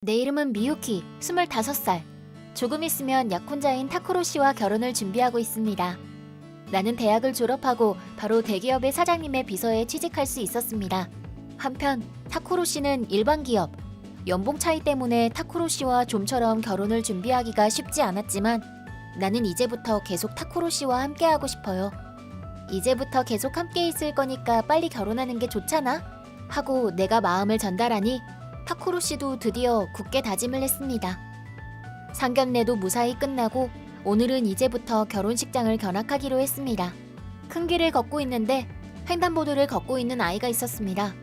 내 이름은 미유키, 25살. 조금 있으면 약혼자인 타쿠로 씨와 결혼을 준비하고 있습니다. 나는 대학을 졸업하고 바로 대기업의 사장님의 비서에 취직할 수 있었습니다. 한편 타쿠로 씨는 일반 기업, 연봉 차이 때문에 타쿠로 씨와 좀처럼 결혼을 준비하기가 쉽지 않았지만 나는 이제부터 계속 타쿠로 씨와 함께하고 싶어요. 이제부터 계속 함께 있을 거니까 빨리 결혼하는 게 좋잖아? 하고 내가 마음을 전달하니 타쿠로 씨도 드디어 굳게 다짐을 했습니다. 상견례도 무사히 끝나고 오늘은 이제부터 결혼식장을 견학하기로 했습니다. 큰 길을 걷고 있는데 횡단보도를 걷고 있는 아이가 있었습니다.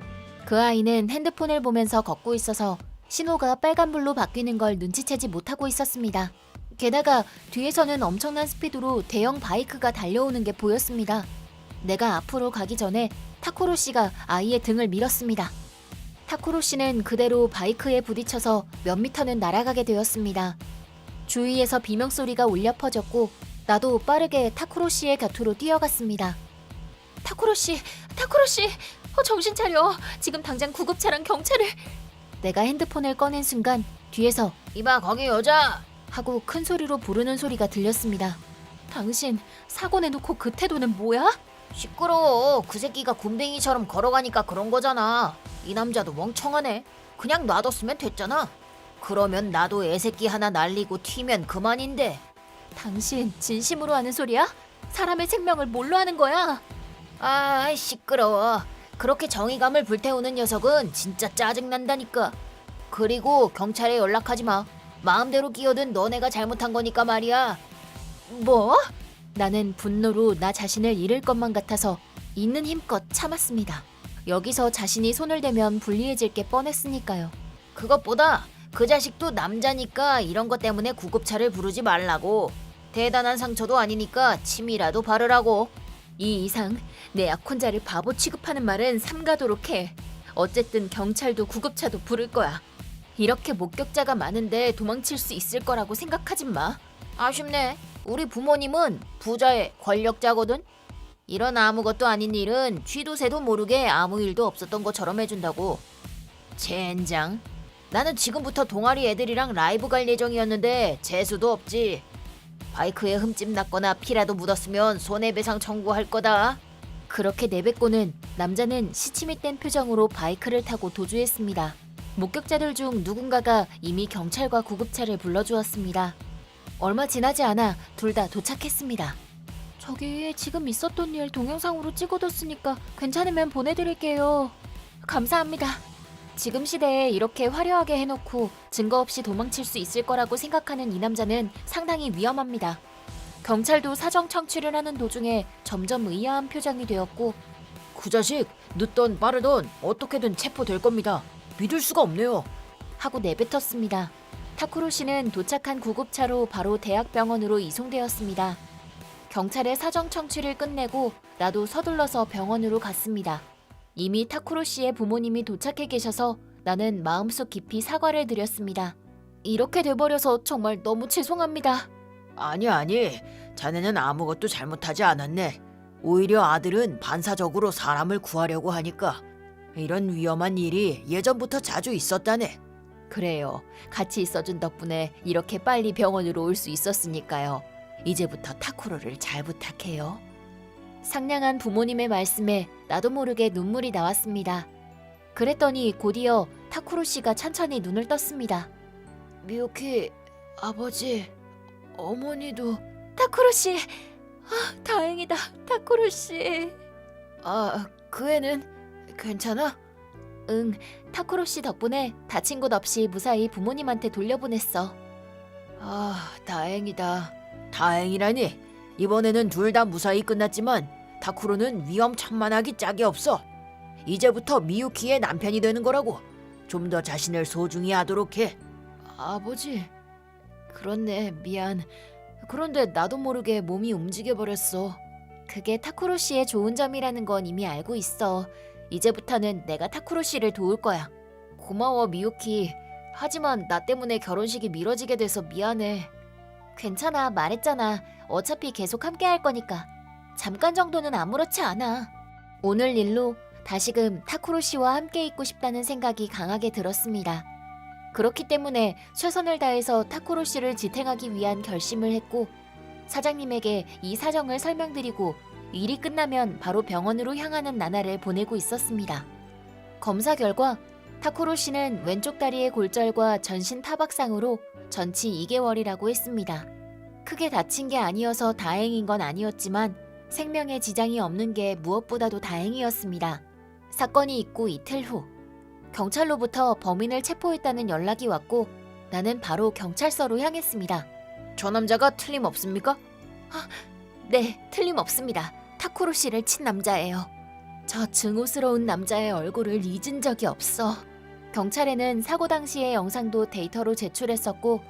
그 아이는 핸드폰을 보면서 걷고 있어서 신호가 빨간불로 바뀌는 걸 눈치채지 못하고 있었습니다. 게다가 뒤에서는 엄청난 스피드로 대형 바이크가 달려오는 게 보였습니다. 내가 앞으로 가기 전에 타쿠로 씨가 아이의 등을 밀었습니다. 타쿠로 씨는 그대로 바이크에 부딪혀서 몇 미터는 날아가게 되었습니다. 주위에서 비명소리가 울려 퍼졌고 나도 빠르게 타쿠로 씨의 곁으로 뛰어갔습니다. 타쿠로 씨, 정신 차려. 지금 당장 구급차랑 경찰을. 내가 핸드폰을 꺼낸 순간 뒤에서 이봐 거기 여자! 하고 큰 소리로 부르는 소리가 들렸습니다. 당신 사고 내놓고 그 태도는 뭐야? 시끄러워. 그 새끼가 굼벵이처럼 걸어가니까 그런 거잖아. 이 남자도 멍청하네. 그냥 놔뒀으면 됐잖아. 그러면 나도 애새끼 하나 날리고 튀면 그만인데. 당신 진심으로 하는 소리야? 사람의 생명을 뭘로 하는 거야? 아 시끄러워. 그렇게 정의감을 불태우는 녀석은 진짜 짜증난다니까. 그리고 경찰에 연락하지 마. 마음대로 끼어든 너네가 잘못한 거니까 말이야. 뭐? 나는 분노로 나 자신을 잃을 것만 같아서 있는 힘껏 참았습니다. 여기서 자신이 손을 대면 불리해질 게 뻔했으니까요. 그것보다 그 자식도 남자니까 이런 것 때문에 구급차를 부르지 말라고. 대단한 상처도 아니니까 침이라도 바르라고. 이 이상 내 약혼자를 바보 취급하는 말은 삼가도록 해. 어쨌든 경찰도 구급차도 부를 거야. 이렇게 목격자가 많은데 도망칠 수 있을 거라고 생각하지 마. 아쉽네. 우리 부모님은 부자의 권력자거든. 이런 아무것도 아닌 일은 쥐도 새도 모르게 아무 일도 없었던 것처럼 해준다고. 젠장. 나는 지금부터 동아리 애들이랑 라이브 갈 예정이었는데 재수도 없지. 바이크에 흠집 났거나 피라도 묻었으면 손해배상 청구할 거다. 그렇게 내뱉고는 남자는 시침이 뗀 표정으로 바이크를 타고 도주했습니다. 목격자들 중 누군가가 이미 경찰과 구급차를 불러주었습니다. 얼마 지나지 않아 둘 다 도착했습니다. 저기 지금 있었던 일 동영상으로 찍어뒀으니까 괜찮으면 보내드릴게요. 감사합니다. 지금 시대에 이렇게 화려하게 해놓고 증거 없이 도망칠 수 있을 거라고 생각하는 이 남자는 상당히 위험합니다. 경찰도 사정 청취를 하는 도중에 점점 의아한 표정이 되었고 그 자식 늦던 빠르던 어떻게든 체포될 겁니다. 믿을 수가 없네요. 하고 내뱉었습니다. 타쿠로 씨는 도착한 구급차로 바로 대학병원으로 이송되었습니다. 경찰의 사정 청취를 끝내고 나도 서둘러서 병원으로 갔습니다. 이미 타쿠로 씨의 부모님이 도착해 계셔서 나는 마음속 깊이 사과를 드렸습니다. 이렇게 돼버려서 정말 너무 죄송합니다. 아니 자네는 아무것도 잘못하지 않았네. 오히려 아들은 반사적으로 사람을 구하려고 하니까. 이런 위험한 일이 예전부터 자주 있었다네. 그래요. 같이 있어준 덕분에 이렇게 빨리 병원으로 올 수 있었으니까요. 이제부터 타쿠로를 잘 부탁해요. 상냥한 부모님의 말씀에 나도 모르게 눈물이 나왔습니다. 그랬더니 곧이어 타쿠로 씨가 천천히 눈을 떴습니다. 미유키 아버지, 어머니도. 타쿠로 씨! 아, 다행이다. 타쿠로 씨. 아, 그 애는 괜찮아? 응, 타쿠로 씨 덕분에 다친 곳 없이 무사히 부모님한테 돌려보냈어. 아, 다행이다. 다행이라니. 이번에는 둘 다 무사히 끝났지만 타쿠로는 위험천만하기 짝이 없어. 이제부터 미유키의 남편이 되는 거라고. 좀 더 자신을 소중히 하도록 해. 아버지, 그렇네. 미안. 그런데 나도 모르게 몸이 움직여버렸어. 그게 타쿠로 씨의 좋은 점이라는 건 이미 알고 있어. 이제부터는 내가 타쿠로 씨를 도울 거야. 고마워, 미유키. 하지만 나 때문에 결혼식이 미뤄지게 돼서 미안해. 괜찮아, 말했잖아. 어차피 계속 함께 할 거니까. 잠깐 정도는 아무렇지 않아. 오늘 일로 다시금 타쿠로 씨와 함께 있고 싶다는 생각이 강하게 들었습니다. 그렇기 때문에 최선을 다해서 타쿠로 씨를 지탱하기 위한 결심을 했고 사장님에게 이 사정을 설명드리고 일이 끝나면 바로 병원으로 향하는 나날을 보내고 있었습니다. 검사 결과 타쿠로 씨는 왼쪽 다리의 골절과 전신 타박상으로 전치 2개월이라고 했습니다. 크게 다친 게 아니어서 다행인 건 아니었지만 생명에 지장이 없는 게 무엇보다도 다행이었습니다. 사건이 있고 이틀 후 경찰로부터 범인을 체포했다는 연락이 왔고 나는 바로 경찰서로 향했습니다. 저 남자가 틀림없습니까? 네, 틀림없습니다. 타쿠로 씨를 친 남자예요. 저 증오스러운 남자의 얼굴을 잊은 적이 없어. 경찰에는 사고 당시의 영상도 데이터로 제출했었고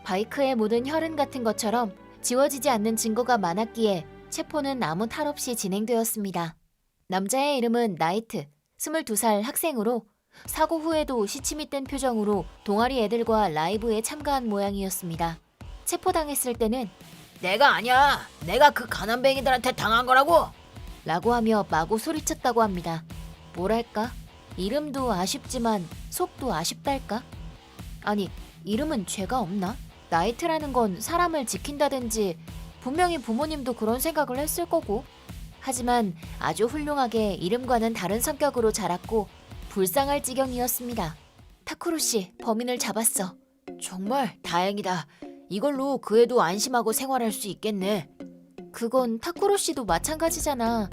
바이크에 묻은 혈흔 같은 것처럼 지워지지 않는 증거가 많았기에 체포는 아무 탈 없이 진행되었습니다. 남자의 이름은 나이트, 22살 학생으로 사고 후에도 시침이 뗀 표정으로 동아리 애들과 라이브에 참가한 모양이었습니다. 체포당했을 때는 내가 아니야. 내가 그 가난뱅이들한테 당한 거라고. 라고 하며 마구 소리쳤다고 합니다. 뭐랄까? 이름도 아쉽지만 속도 아쉽달까? 아니, 이름은 죄가 없나? 나이트라는 건 사람을 지킨다든지 분명히 부모님도 그런 생각을 했을 거고 하지만 아주 훌륭하게 이름과는 다른 성격으로 자랐고 불쌍할 지경이었습니다. 타쿠로 씨, 범인을 잡았어. 정말 다행이다. 이걸로 그 애도 안심하고 생활할 수 있겠네. 그건 타쿠로 씨도 마찬가지잖아.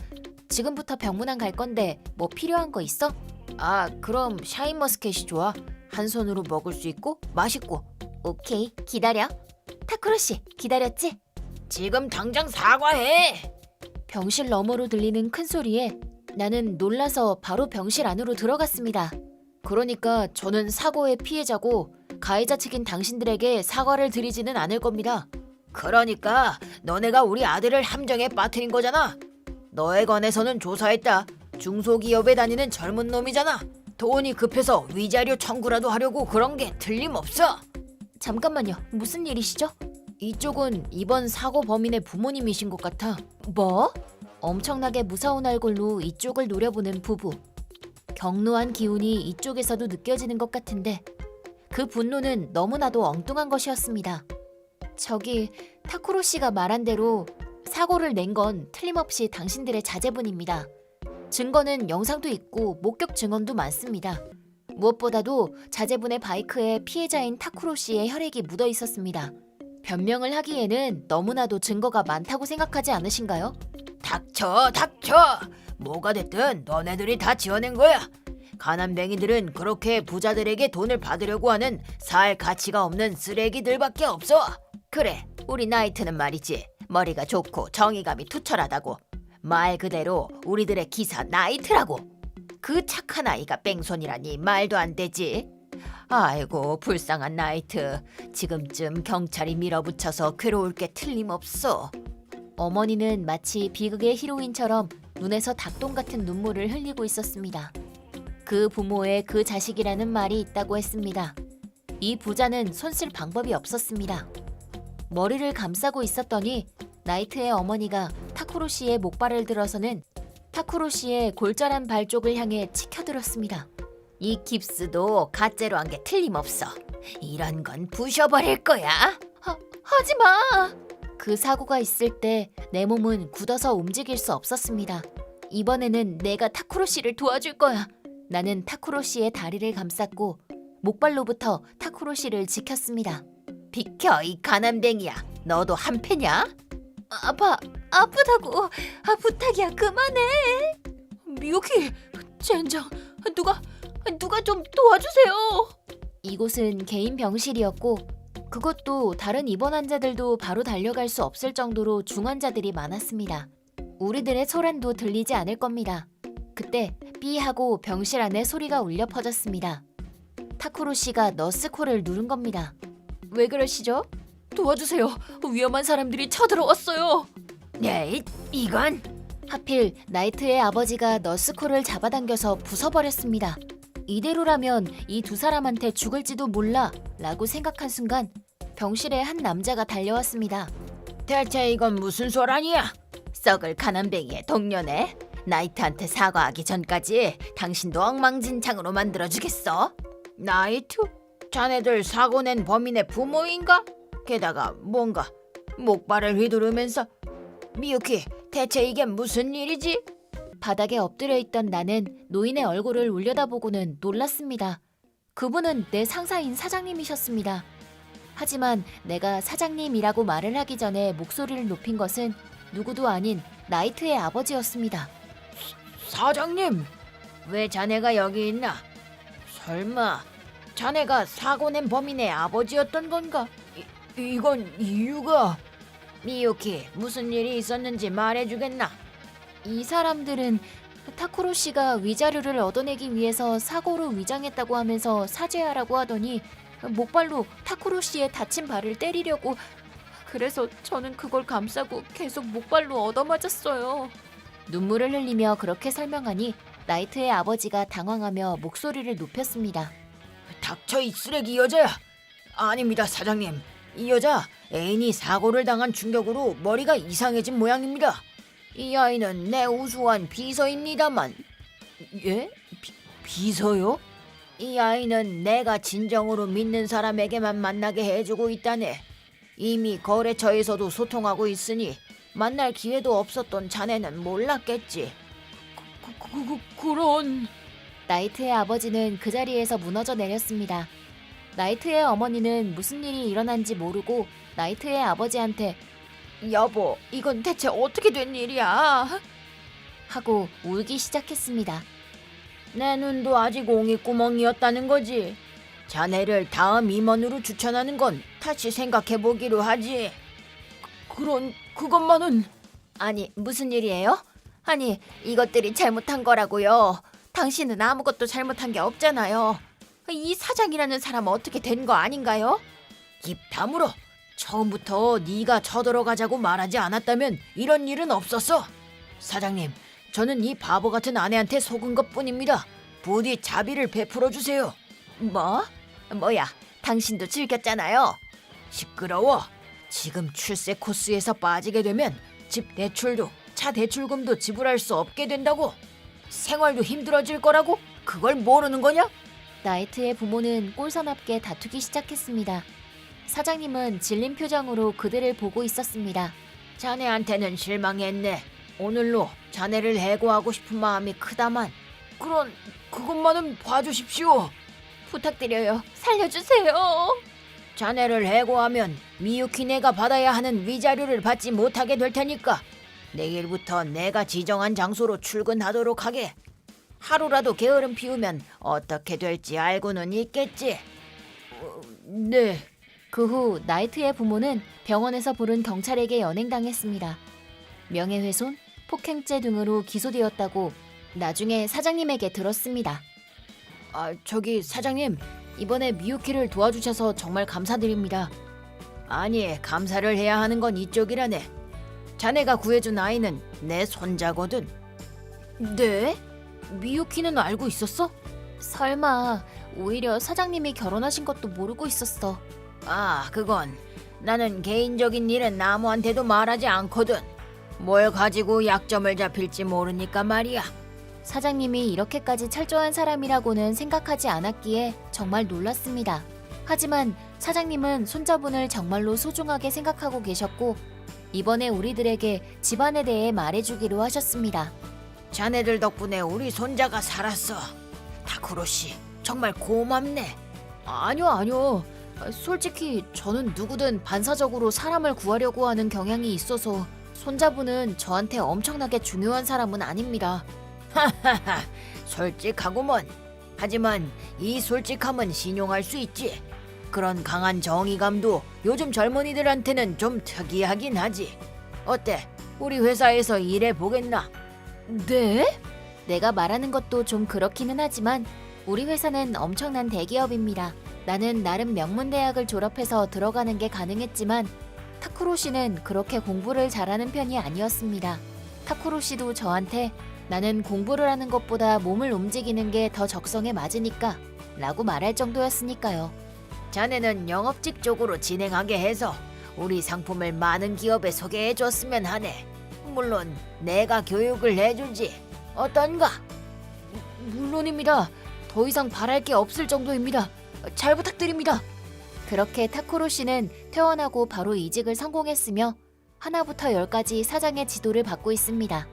지금부터 병문안 갈 건데 뭐 필요한 거 있어? 그럼 샤인머스켓이 좋아. 한 손으로 먹을 수 있고 맛있고. 오케이, 기다려. 타쿠로 씨, 기다렸지? 지금 당장 사과해. 병실 너머로 들리는 큰 소리에 나는 놀라서 바로 병실 안으로 들어갔습니다. 그러니까 저는 사고의 피해자고 가해자 측인 당신들에게 사과를 드리지는 않을 겁니다. 그러니까 너네가 우리 아들을 함정에 빠뜨린 거잖아. 너에 관해서는 조사했다. 중소기업에 다니는 젊은 놈이잖아. 돈이 급해서 위자료 청구라도 하려고 그런 게 틀림없어. 잠깐만요. 무슨 일이시죠? 이쪽은 이번 사고 범인의 부모님이신 것 같아. 뭐? 엄청나게 무서운 얼굴로 이쪽을 노려보는 부부. 격노한 기운이 이쪽에서도 느껴지는 것 같은데 그 분노는 너무나도 엉뚱한 것이었습니다. 저기 타쿠로 씨가 말한 대로 사고를 낸 건 틀림없이 당신들의 자제분입니다. 증거는 영상도 있고 목격 증언도 많습니다. 무엇보다도 자제분의 바이크에 피해자인 타쿠로 씨의 혈액이 묻어 있었습니다. 변명을 하기에는 너무나도 증거가 많다고 생각하지 않으신가요? 닥쳐. 뭐가 됐든 너네들이 다 지어낸 거야. 가난뱅이들은 그렇게 부자들에게 돈을 받으려고 하는 살 가치가 없는 쓰레기들밖에 없어. 그래, 우리 나이트는 말이지. 머리가 좋고 정의감이 투철하다고. 말 그대로 우리들의 기사 나이트라고. 그 착한 아이가 뺑소니라니 말도 안 되지. 아이고, 불쌍한 나이트. 지금쯤 경찰이 밀어붙여서 괴로울 게 틀림없어. 어머니는 마치 비극의 히로인처럼 눈에서 닭똥 같은 눈물을 흘리고 있었습니다. 그 부모의 그 자식이라는 말이 있다고 했습니다. 이 부자는 손 쓸 방법이 없었습니다. 머리를 감싸고 있었더니 나이트의 어머니가 타쿠로 씨의 목발을 들어서는 타쿠로 씨의 골절한 발 쪽을 향해 치켜들었습니다. 이 깁스도 가짜로 한 게 틀림없어. 이런 건 부셔버릴 거야. 하지 마! 그 사고가 있을 때 내 몸은 굳어서 움직일 수 없었습니다. 이번에는 내가 타쿠로 씨를 도와줄 거야. 나는 타쿠로 씨의 다리를 감쌌고 목발로부터 타쿠로 씨를 지켰습니다. 비켜, 이 가난뱅이야. 너도 한패냐? 아프다고. 부탁이야, 그만해. 미오키, 젠장, 누가 좀 도와주세요. 이곳은 개인 병실이었고 그것도 다른 입원 환자들도 바로 달려갈 수 없을 정도로 중환자들이 많았습니다. 우리들의 소란도 들리지 않을 겁니다. 그때 삐 하고 병실 안에 소리가 울려 퍼졌습니다. 타쿠로 씨가 너스콜을 누른 겁니다. 왜 그러시죠? 도와주세요. 위험한 사람들이 쳐들어왔어요. 네, 이건 하필 나이트의 아버지가 너스콜을 잡아당겨서 부숴버렸습니다. 이대로라면 이 두 사람한테 죽을지도 몰라 라고 생각한 순간 병실에 한 남자가 달려왔습니다. 대체 이건 무슨 소란이야? 썩을 가난뱅이의 동료네. 나이트한테 사과하기 전까지 당신도 엉망진창으로 만들어주겠어? 나이트? 자네들 사고 낸 범인의 부모인가? 게다가 뭔가 목발을 휘두르면서 미유키, 대체 이게 무슨 일이지? 바닥에 엎드려 있던 나는 노인의 얼굴을 올려다보고는 놀랐습니다. 그분은 내 상사인 사장님이셨습니다. 하지만 내가 사장님이라고 말을 하기 전에 목소리를 높인 것은 누구도 아닌 나이트의 아버지였습니다. 사장님, 왜 자네가 여기 있나? 설마 자네가 사고 낸 범인의 아버지였던 건가? 이건 이유가... 미유키, 무슨 일이 있었는지 말해주겠나? 이 사람들은 타쿠로 씨가 위자료를 얻어내기 위해서 사고로 위장했다고 하면서 사죄하라고 하더니 목발로 타쿠로 씨의 다친 발을 때리려고. 그래서 저는 그걸 감싸고 계속 목발로 얻어맞았어요. 눈물을 흘리며 그렇게 설명하니 나이트의 아버지가 당황하며 목소리를 높였습니다. 닥쳐, 이 쓰레기 여자야! 아닙니다, 사장님. 이 여자 애인이 사고를 당한 충격으로 머리가 이상해진 모양입니다. 이 아이는 내 우수한 비서입니다만. 예? 비서요? 이 아이는 내가 진정으로 믿는 사람에게만 만나게 해주고 있다네. 이미 거래처에서도 소통하고 있으니 만날 기회도 없었던 자네는 몰랐겠지. 그런... 나이트의 아버지는 그 자리에서 무너져 내렸습니다. 나이트의 어머니는 무슨 일이 일어난지 모르고 나이트의 아버지한테 여보, 이건 대체 어떻게 된 일이야? 하고 울기 시작했습니다. 내 눈도 아직 옹이구멍이었다는 거지. 자네를 다음 임원으로 추천하는 건 다시 생각해보기로 하지. 그것만은... 아니, 무슨 일이에요? 아니, 이것들이 잘못한 거라고요. 당신은 아무것도 잘못한 게 없잖아요. 이 사장이라는 사람 어떻게 된 거 아닌가요? 입 다물어. 처음부터 네가 쳐들어가자고 말하지 않았다면 이런 일은 없었어. 사장님, 저는 이 바보 같은 아내한테 속은 것뿐입니다. 부디 자비를 베풀어 주세요. 뭐야, 당신도 즐겼잖아요. 시끄러워. 지금 출세 코스에서 빠지게 되면 집 대출도 차 대출금도 지불할 수 없게 된다고. 생활도 힘들어질 거라고? 그걸 모르는 거냐? 나이트의 부모는 꼴사납게 다투기 시작했습니다. 사장님은 질린 표정으로 그들을 보고 있었습니다. 자네한테는 실망했네. 오늘로 자네를 해고하고 싶은 마음이 크다만. 그것만은 봐주십시오. 부탁드려요. 살려주세요. 자네를 해고하면 미유키네가 받아야 하는 위자료를 받지 못하게 될 테니까 내일부터 내가 지정한 장소로 출근하도록 하게. 하루라도 게으름 피우면 어떻게 될지 알고는 있겠지. 네. 그 후 나이트의 부모는 병원에서 부른 경찰에게 연행당했습니다. 명예훼손, 폭행죄 등으로 기소되었다고 나중에 사장님에게 들었습니다. 저기 사장님, 이번에 미유키를 도와주셔서 정말 감사드립니다. 아니, 감사를 해야 하는 건 이쪽이라네. 자네가 구해준 아이는 내 손자거든. 네? 미유키는 알고 있었어? 설마 오히려 사장님이 결혼하신 것도 모르고 있었어. 그건 나는 개인적인 일은 아무한테도 말하지 않거든. 뭘 가지고 약점을 잡힐지 모르니까 말이야. 사장님이 이렇게까지 철저한 사람이라고는 생각하지 않았기에 정말 놀랐습니다. 하지만 사장님은 손자분을 정말로 소중하게 생각하고 계셨고 이번에 우리들에게 집안에 대해 말해주기로 하셨습니다. 자네들 덕분에 우리 손자가 살았어. 타쿠로 씨, 정말 고맙네. 아니요. 솔직히 저는 누구든 반사적으로 사람을 구하려고 하는 경향이 있어서 손자분은 저한테 엄청나게 중요한 사람은 아닙니다. 하하하, 솔직하구먼. 하지만 이 솔직함은 신용할 수 있지. 그런 강한 정의감도 요즘 젊은이들한테는 좀 특이하긴 하지. 어때? 우리 회사에서 일해 보겠나? 네? 내가 말하는 것도 좀 그렇기는 하지만 우리 회사는 엄청난 대기업입니다. 나는 나름 명문대학을 졸업해서 들어가는 게 가능했지만 타쿠로 씨는 그렇게 공부를 잘하는 편이 아니었습니다. 타쿠로 씨도 저한테 나는 공부를 하는 것보다 몸을 움직이는 게 더 적성에 맞으니까 라고 말할 정도였으니까요. 자네는 영업직 쪽으로 진행하게 해서 우리 상품을 많은 기업에 소개해 줬으면 하네. 물론 내가 교육을 해줄지. 어떤가? 물론입니다. 더 이상 바랄 게 없을 정도입니다. 잘 부탁드립니다. 그렇게 타쿠로 씨는 퇴원하고 바로 이직을 성공했으며 하나부터 열까지 사장의 지도를 받고 있습니다.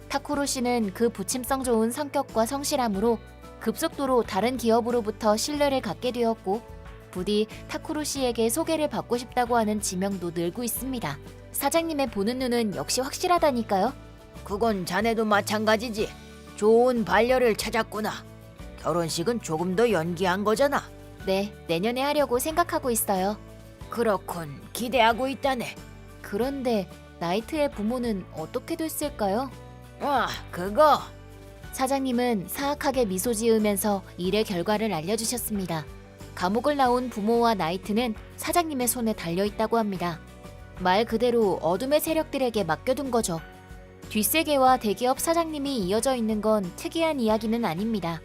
타쿠로 씨는 그 부침성 좋은 성격과 성실함으로 급속도로 다른 기업으로부터 신뢰를 갖게 되었고 부디 타쿠로 씨에게 소개를 받고 싶다고 하는 지명도 늘고 있습니다. 사장님의 보는 눈은 역시 확실하다니까요. 그건 자네도 마찬가지지. 좋은 반려를 찾았구나. 결혼식은 조금 더 연기한 거잖아. 네, 내년에 하려고 생각하고 있어요. 그렇군. 기대하고 있다네. 그런데 나이트의 부모는 어떻게 됐을까요? 그거. 사장님은 사악하게 미소 지으면서 일의 결과를 알려주셨습니다. 감옥을 나온 부모와 나이트는 사장님의 손에 달려있다고 합니다. 말 그대로 어둠의 세력들에게 맡겨둔 거죠. 뒷세계와 대기업 사장님이 이어져 있는 건 특이한 이야기는 아닙니다.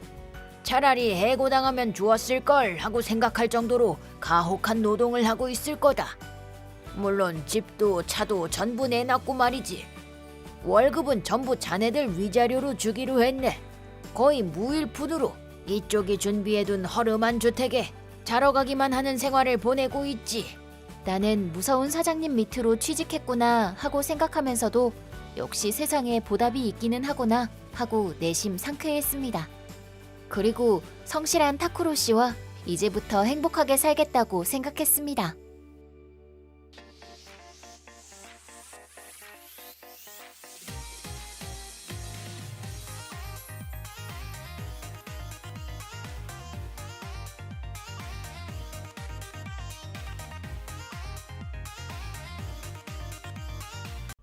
차라리 해고당하면 좋았을걸 하고 생각할 정도로 가혹한 노동을 하고 있을 거다. 물론 집도 차도 전부 내놨고 말이지. 월급은 전부 자네들 위자료로 주기로 했네. 거의 무일푼으로 이쪽이 준비해둔 허름한 주택에 자러 가기만 하는 생활을 보내고 있지. 나는 무서운 사장님 밑으로 취직했구나 하고 생각하면서도 역시 세상에 보답이 있기는 하구나 하고 내심 상쾌했습니다. 그리고 성실한 타쿠로 씨와 이제부터 행복하게 살겠다고 생각했습니다.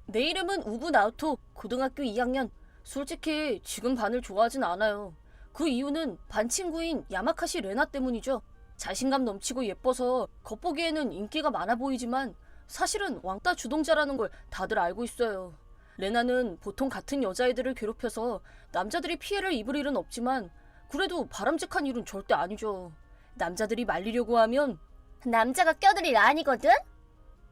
내 이름은 우부 나오토, 고등학교 2학년. 솔직히 지금 반을 좋아하진 않아요. 그 이유는 반 친구인 야마카시 레나 때문이죠. 자신감 넘치고 예뻐서 겉보기에는 인기가 많아 보이지만 사실은 왕따 주동자라는 걸 다들 알고 있어요. 레나는 보통 같은 여자애들을 괴롭혀서 남자들이 피해를 입을 일은 없지만 그래도 바람직한 일은 절대 아니죠. 남자들이 말리려고 하면 남자가 껴들 일 아니거든?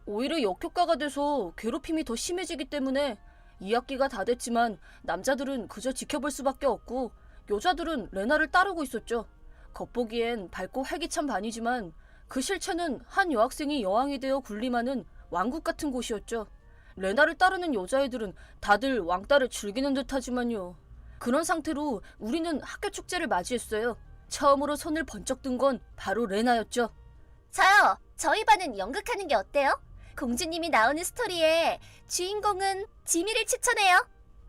오히려 역효과가 돼서 괴롭힘이 더 심해지기 때문에 2학기가 다 됐지만 남자들은 그저 지켜볼 수밖에 없고 여자들은 레나를 따르고 있었죠. 겉보기엔 밝고 활기찬 반이지만 그 실체는 한 여학생이 여왕이 되어 군림하는 왕국 같은 곳이었죠. 레나를 따르는 여자애들은 다들 왕따를 즐기는 듯하지만요. 그런 상태로 우리는 학교 축제를 맞이했어요. 처음으로 손을 번쩍 든 건 바로 레나였죠. 저요. 저희 반은 연극하는 게 어때요? 공주님이 나오는 스토리에 주인공은 지미를 추천해요.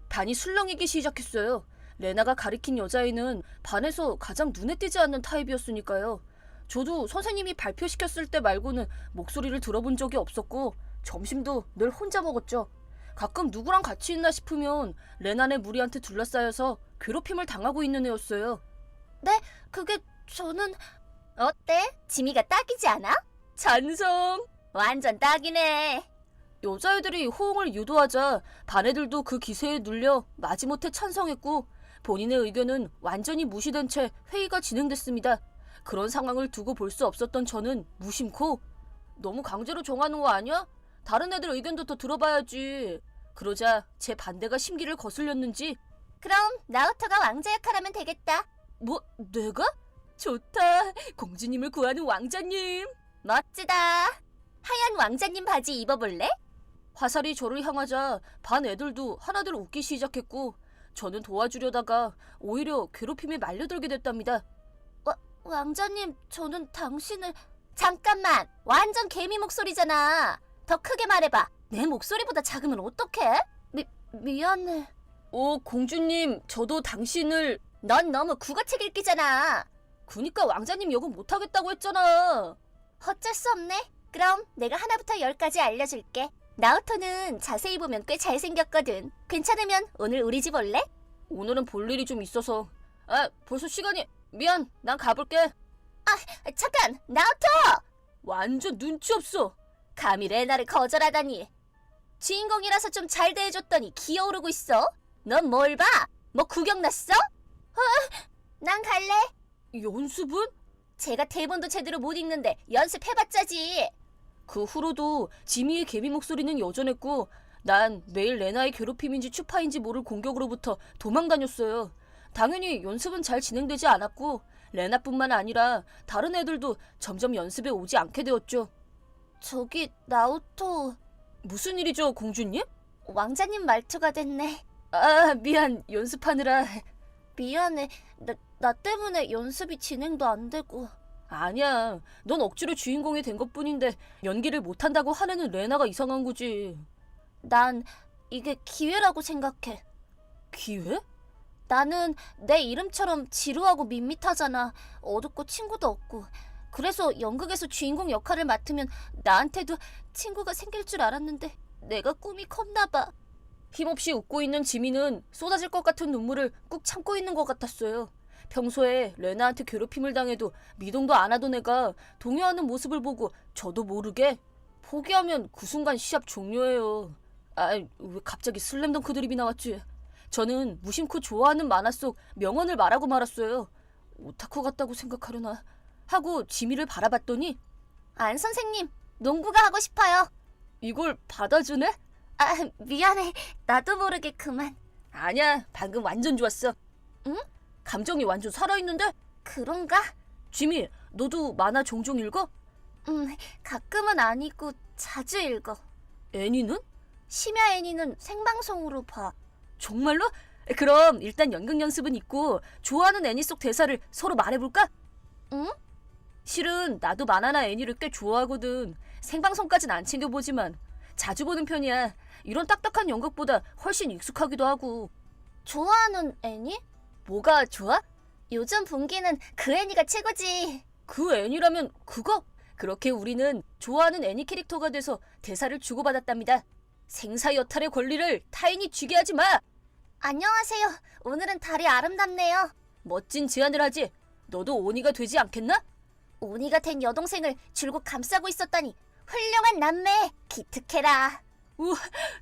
반이 술렁이기 시작했어요. 레나가 가리킨 여자애는 반에서 가장 눈에 띄지 않는 타입이었으니까요. 저도 선생님이 발표시켰을 때 말고는 목소리를 들어본 적이 없었고 점심도 늘 혼자 먹었죠. 가끔 누구랑 같이 있나 싶으면 레나네 무리한테 둘러싸여서 괴롭힘을 당하고 있는 애였어요. 그게 저는 어때? 지미가 딱이지 않아? 찬성! 완전 딱이네. 여자애들이 호응을 유도하자 반 애들도 그 기세에 눌려 마지못해 찬성했고 본인의 의견은 완전히 무시된 채 회의가 진행됐습니다. 그런 상황을 두고 볼 수 없었던 저는 무심코 너무 강제로 정하는 거 아니야? 다른 애들 의견도 더 들어봐야지. 그러자 제 반대가 심기를 거슬렸는지 그럼 나우토가 왕자 역할하면 되겠다. 뭐 내가? 좋다. 공주님을 구하는 왕자님. 멋지다. 하얀 왕자님 바지 입어볼래? 화살이 저를 향하자 반 애들도 하나둘 웃기 시작했고 저는 도와주려다가 오히려 괴롭힘에 말려들게 됐답니다. 왕자님, 저는 당신을... 잠깐만! 완전 개미 목소리잖아. 더 크게 말해봐. 내 목소리보다 작으면 어떡해? 미안해. 공주님, 저도 당신을... 넌 너무 국어책 읽기잖아. 그니까 왕자님 역은 못하겠다고 했잖아. 어쩔 수 없네. 그럼 내가 하나부터 10까지 알려줄게. 나오토는 자세히 보면 꽤 잘생겼거든. 괜찮으면 오늘 우리 집 올래? 오늘은 볼 일이 좀 있어서. 벌써 시간이... 미안, 난 가볼게. 잠깐! 나오토! 완전 눈치 없어. 감히 레나를 거절하다니. 주인공이라서 좀 잘 대해줬더니 기어오르고 있어. 넌 뭘 봐? 뭐 구경 났어? 난 갈래. 연습은? 제가 대본도 제대로 못 읽는데 연습해봤자지. 그 후로도 지미의 개미 목소리는 여전했고 난 매일 레나의 괴롭힘인지 추파인지 모를 공격으로부터 도망다녔어요. 당연히 연습은 잘 진행되지 않았고 레나뿐만 아니라 다른 애들도 점점 연습에 오지 않게 되었죠. 저기 나오토 무슨 일이죠, 공주님? 왕자님 말투가 됐네. 아, 미안. 연습하느라. 미안해. 나 때문에 연습이 진행도 안 되고. 아니야. 넌 억지로 주인공이 된 것뿐인데 연기를 못한다고 화내는 레나가 이상한 거지. 난 이게 기회라고 생각해. 기회? 나는 내 이름처럼 지루하고 밋밋하잖아. 어둡고 친구도 없고. 그래서 연극에서 주인공 역할을 맡으면 나한테도 친구가 생길 줄 알았는데 내가 꿈이 컸나 봐. 힘없이 웃고 있는 지민은 쏟아질 것 같은 눈물을 꾹 참고 있는 것 같았어요. 평소에 레나한테 괴롭힘을 당해도 미동도 안 하던 애가 동요하는 모습을 보고 저도 모르게 포기하면 그 순간 시합 종료예요. 왜 갑자기 슬램덩크 드립이 나왔지? 저는 무심코 좋아하는 만화 속 명언을 말하고 말았어요. 오타쿠 같다고 생각하려나? 하고 지미를 바라봤더니 안 선생님, 농구가 하고 싶어요. 이걸 받아주네? 아, 미안해. 나도 모르게 그만. 아니야, 방금 완전 좋았어. 응? 감정이 완전 살아있는데? 그런가? 지미, 너도 만화 종종 읽어? 가끔은 아니고 자주 읽어. 애니는? 심야 애니는 생방송으로 봐. 정말로? 그럼 일단 연극 연습은 있고 좋아하는 애니 속 대사를 서로 말해볼까? 응? 실은 나도 만화나 애니를 꽤 좋아하거든. 생방송까진 안 챙겨보지만 자주 보는 편이야. 이런 딱딱한 연극보다 훨씬 익숙하기도 하고. 좋아하는 애니? 뭐가 좋아? 요즘 분기는 그 애니가 최고지. 그 애니라면 그거? 그렇게 우리는 좋아하는 애니 캐릭터가 돼서 대사를 주고받았답니다. 생사여탈의 권리를 타인이 쥐게 하지 마! 안녕하세요. 오늘은 달이 아름답네요. 멋진 제안을 하지. 너도 오니가 되지 않겠나? 오니가 된 여동생을 줄곧 감싸고 있었다니 훌륭한 남매. 기특해라. 우와,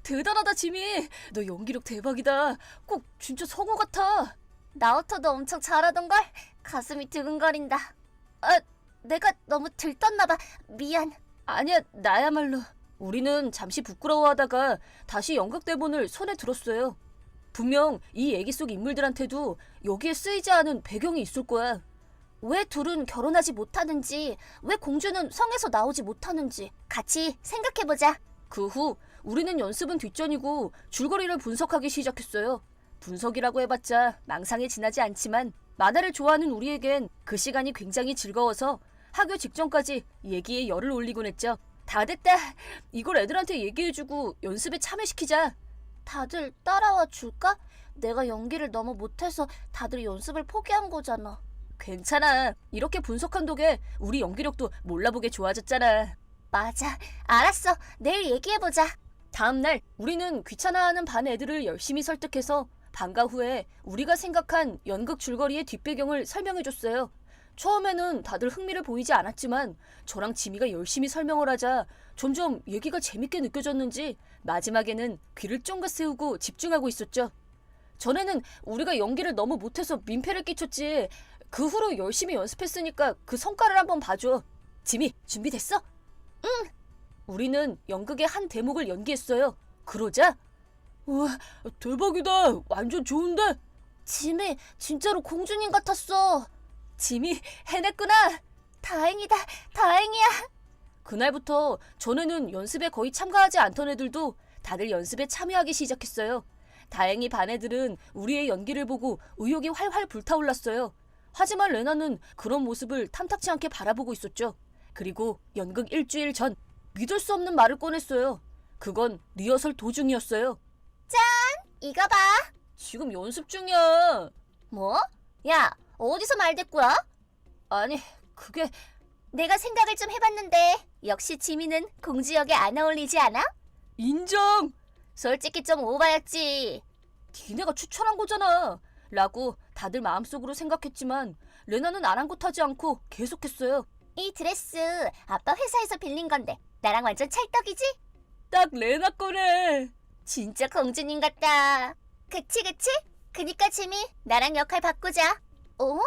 대단하다 지미. 너 연기력 대박이다. 꼭 진짜 성우 같아. 나오토도 엄청 잘하던걸. 가슴이 두근거린다. 아, 내가 너무 들떴나봐. 미안. 아니야, 나야말로. 우리는 잠시 부끄러워하다가 다시 연극 대본을 손에 들었어요. 분명 이 얘기 속 인물들한테도 여기에 쓰이지 않은 배경이 있을 거야. 왜 둘은 결혼하지 못하는지, 왜 공주는 성에서 나오지 못하는지 같이 생각해보자. 그 후 우리는 연습은 뒷전이고 줄거리를 분석하기 시작했어요. 분석이라고 해봤자 망상에 지나지 않지만 만화를 좋아하는 우리에겐 그 시간이 굉장히 즐거워서 학교 직전까지 얘기에 열을 올리곤 했죠. 다 됐다. 이걸 애들한테 얘기해주고 연습에 참여시키자. 다들 따라와 줄까? 내가 연기를 너무 못해서 다들 연습을 포기한 거잖아. 괜찮아. 이렇게 분석한 덕에 우리 연기력도 몰라보게 좋아졌잖아. 맞아. 알았어. 내일 얘기해보자. 다음날 우리는 귀찮아하는 반 애들을 열심히 설득해서 방과 후에 우리가 생각한 연극 줄거리의 뒷배경을 설명해줬어요. 처음에는 다들 흥미를 보이지 않았지만 저랑 지미가 열심히 설명을 하자 점점 얘기가 재밌게 느껴졌는지 마지막에는 귀를 쫑긋 세우고 집중하고 있었죠. 전에는 우리가 연기를 너무 못해서 민폐를 끼쳤지. 그 후로 열심히 연습했으니까 그 성과를 한번 봐줘. 지미, 준비됐어? 응. 우리는 연극의 한 대목을 연기했어요. 그러자 우와, 대박이다. 완전 좋은데? 지미, 진짜로 공주님 같았어. 지미, 해냈구나. 다행이다. 다행이야. 그날부터 전에는 연습에 거의 참가하지 않던 애들도 다들 연습에 참여하기 시작했어요. 다행히 반 애들은 우리의 연기를 보고 의욕이 활활 불타올랐어요. 하지만 레나는 그런 모습을 탐탁치 않게 바라보고 있었죠. 그리고 연극 일주일 전 믿을 수 없는 말을 꺼냈어요. 그건 리허설 도중이었어요. 이거 봐. 지금 연습 중이야. 뭐? 야, 어디서 말대꾸야? 아니, 그게 내가 생각을 좀 해봤는데 역시 지미는 공주 역에 안 어울리지 않아? 인정! 솔직히 좀 오바였지. 니네가 추천한 거잖아. 라고 다들 마음속으로 생각했지만 레나는 아랑곳하지 않고 계속했어요. 이 드레스 아빠 회사에서 빌린 건데 나랑 완전 찰떡이지? 딱 레나 거래. 진짜 공주님 같다. 그치? 그니까 지미, 나랑 역할 바꾸자. 어?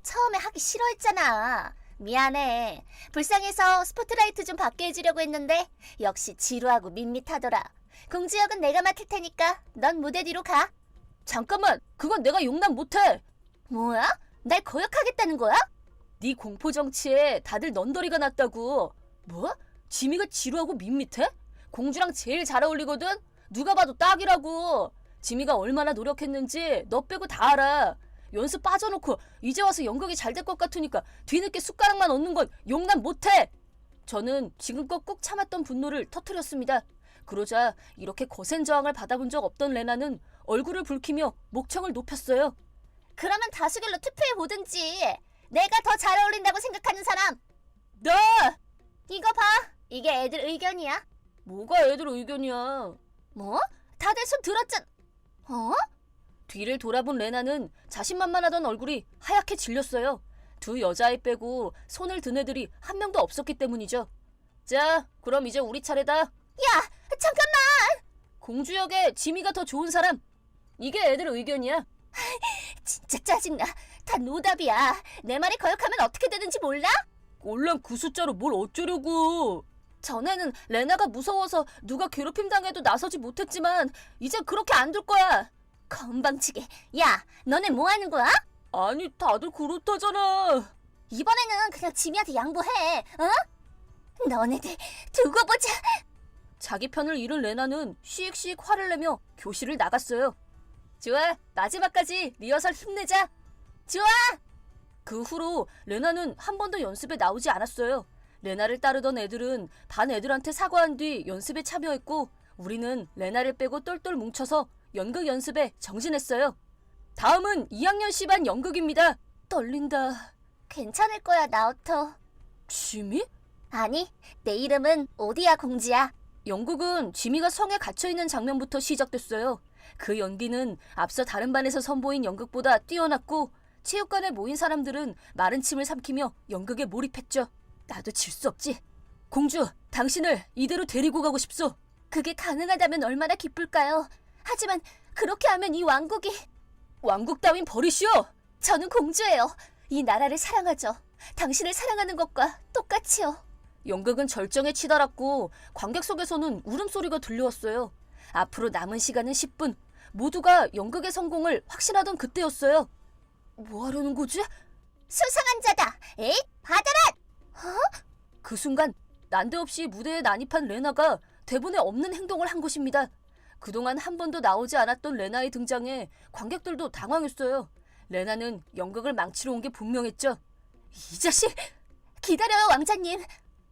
처음에 하기 싫어했잖아. 미안해. 불쌍해서 스포트라이트 좀 받게 해주려고 했는데 역시 지루하고 밋밋하더라. 공주 역은 내가 맡을 테니까 넌 무대 뒤로 가. 잠깐만, 그건 내가 용납 못해. 뭐야? 날 거역하겠다는 거야? 네 공포 정치에 다들 넌더리가 났다고. 뭐? 지미가 지루하고 밋밋해? 공주랑 제일 잘 어울리거든? 누가 봐도 딱이라고. 지미가 얼마나 노력했는지 너 빼고 다 알아. 연습 빠져놓고 이제 와서 연극이 잘 될 것 같으니까 뒤늦게 숟가락만 얹는 건 용납 못해. 저는 지금껏 꾹 참았던 분노를 터뜨렸습니다. 그러자 이렇게 거센 저항을 받아본 적 없던 레나는 얼굴을 붉히며 목청을 높였어요. 그러면 다수결로 투표해보든지. 내가 더 잘 어울린다고 생각하는 사람. 나! 이거 봐. 이게 애들 의견이야. 뭐가 애들 의견이야. 뭐? 다들 손 들었잖아. 어? 뒤를 돌아본 레나는 자신만만하던 얼굴이 하얗게 질렸어요. 두 여자아이 빼고 손을 든 애들이 한 명도 없었기 때문이죠. 자, 그럼 이제 우리 차례다. 야, 잠깐만. 공주 역에 지미가 더 좋은 사람. 이게 애들 의견이야. 진짜 짜증나. 다 노답이야. 내 말에 거역하면 어떻게 되는지 몰라? 꼴랑 그 숫자로 뭘 어쩌려고. 전에는 레나가 무서워서 누가 괴롭힘 당해도 나서지 못했지만 이제 그렇게 안 둘 거야. 건방지게. 야, 너네 뭐 하는 거야? 아니, 다들 그렇다잖아. 이번에는 그냥 지미한테 양보해. 어? 너네들 두고 보자. 자기 편을 잃은 레나는 씩 화를 내며 교실을 나갔어요. 좋아, 마지막까지 리허설 힘내자. 좋아. 그 후로 레나는 한 번도 연습에 나오지 않았어요. 레나를 따르던 애들은 반 애들한테 사과한 뒤 연습에 참여했고 우리는 레나를 빼고 똘똘 뭉쳐서 연극 연습에 정진했어요. 다음은 2학년 C반 연극입니다. 떨린다. 괜찮을 거야, 나오토. 지미? 아니, 내 이름은 오디아 공주야. 연극은 지미가 성에 갇혀있는 장면부터 시작됐어요. 그 연기는 앞서 다른 반에서 선보인 연극보다 뛰어났고 체육관에 모인 사람들은 마른 침을 삼키며 연극에 몰입했죠. 나도 질 수 없지. 공주, 당신을 이대로 데리고 가고 싶소. 그게 가능하다면 얼마나 기쁠까요? 하지만 그렇게 하면 이 왕국이... 왕국 따윈 버리시오. 저는 공주예요. 이 나라를 사랑하죠. 당신을 사랑하는 것과 똑같이요. 연극은 절정에 치달았고 관객 속에서는 울음소리가 들려왔어요. 앞으로 남은 시간은 10분. 모두가 연극의 성공을 확신하던 그때였어요. 뭐 하려는 거지? 수상한 자다. 에잇, 받아라. 그 순간 난데없이 무대에 난입한 레나가 대본에 없는 행동을 한 것입니다. 그동안 한 번도 나오지 않았던 레나의 등장에 관객들도 당황했어요. 레나는 연극을 망치러 온 게 분명했죠. 이 자식! 기다려요, 왕자님.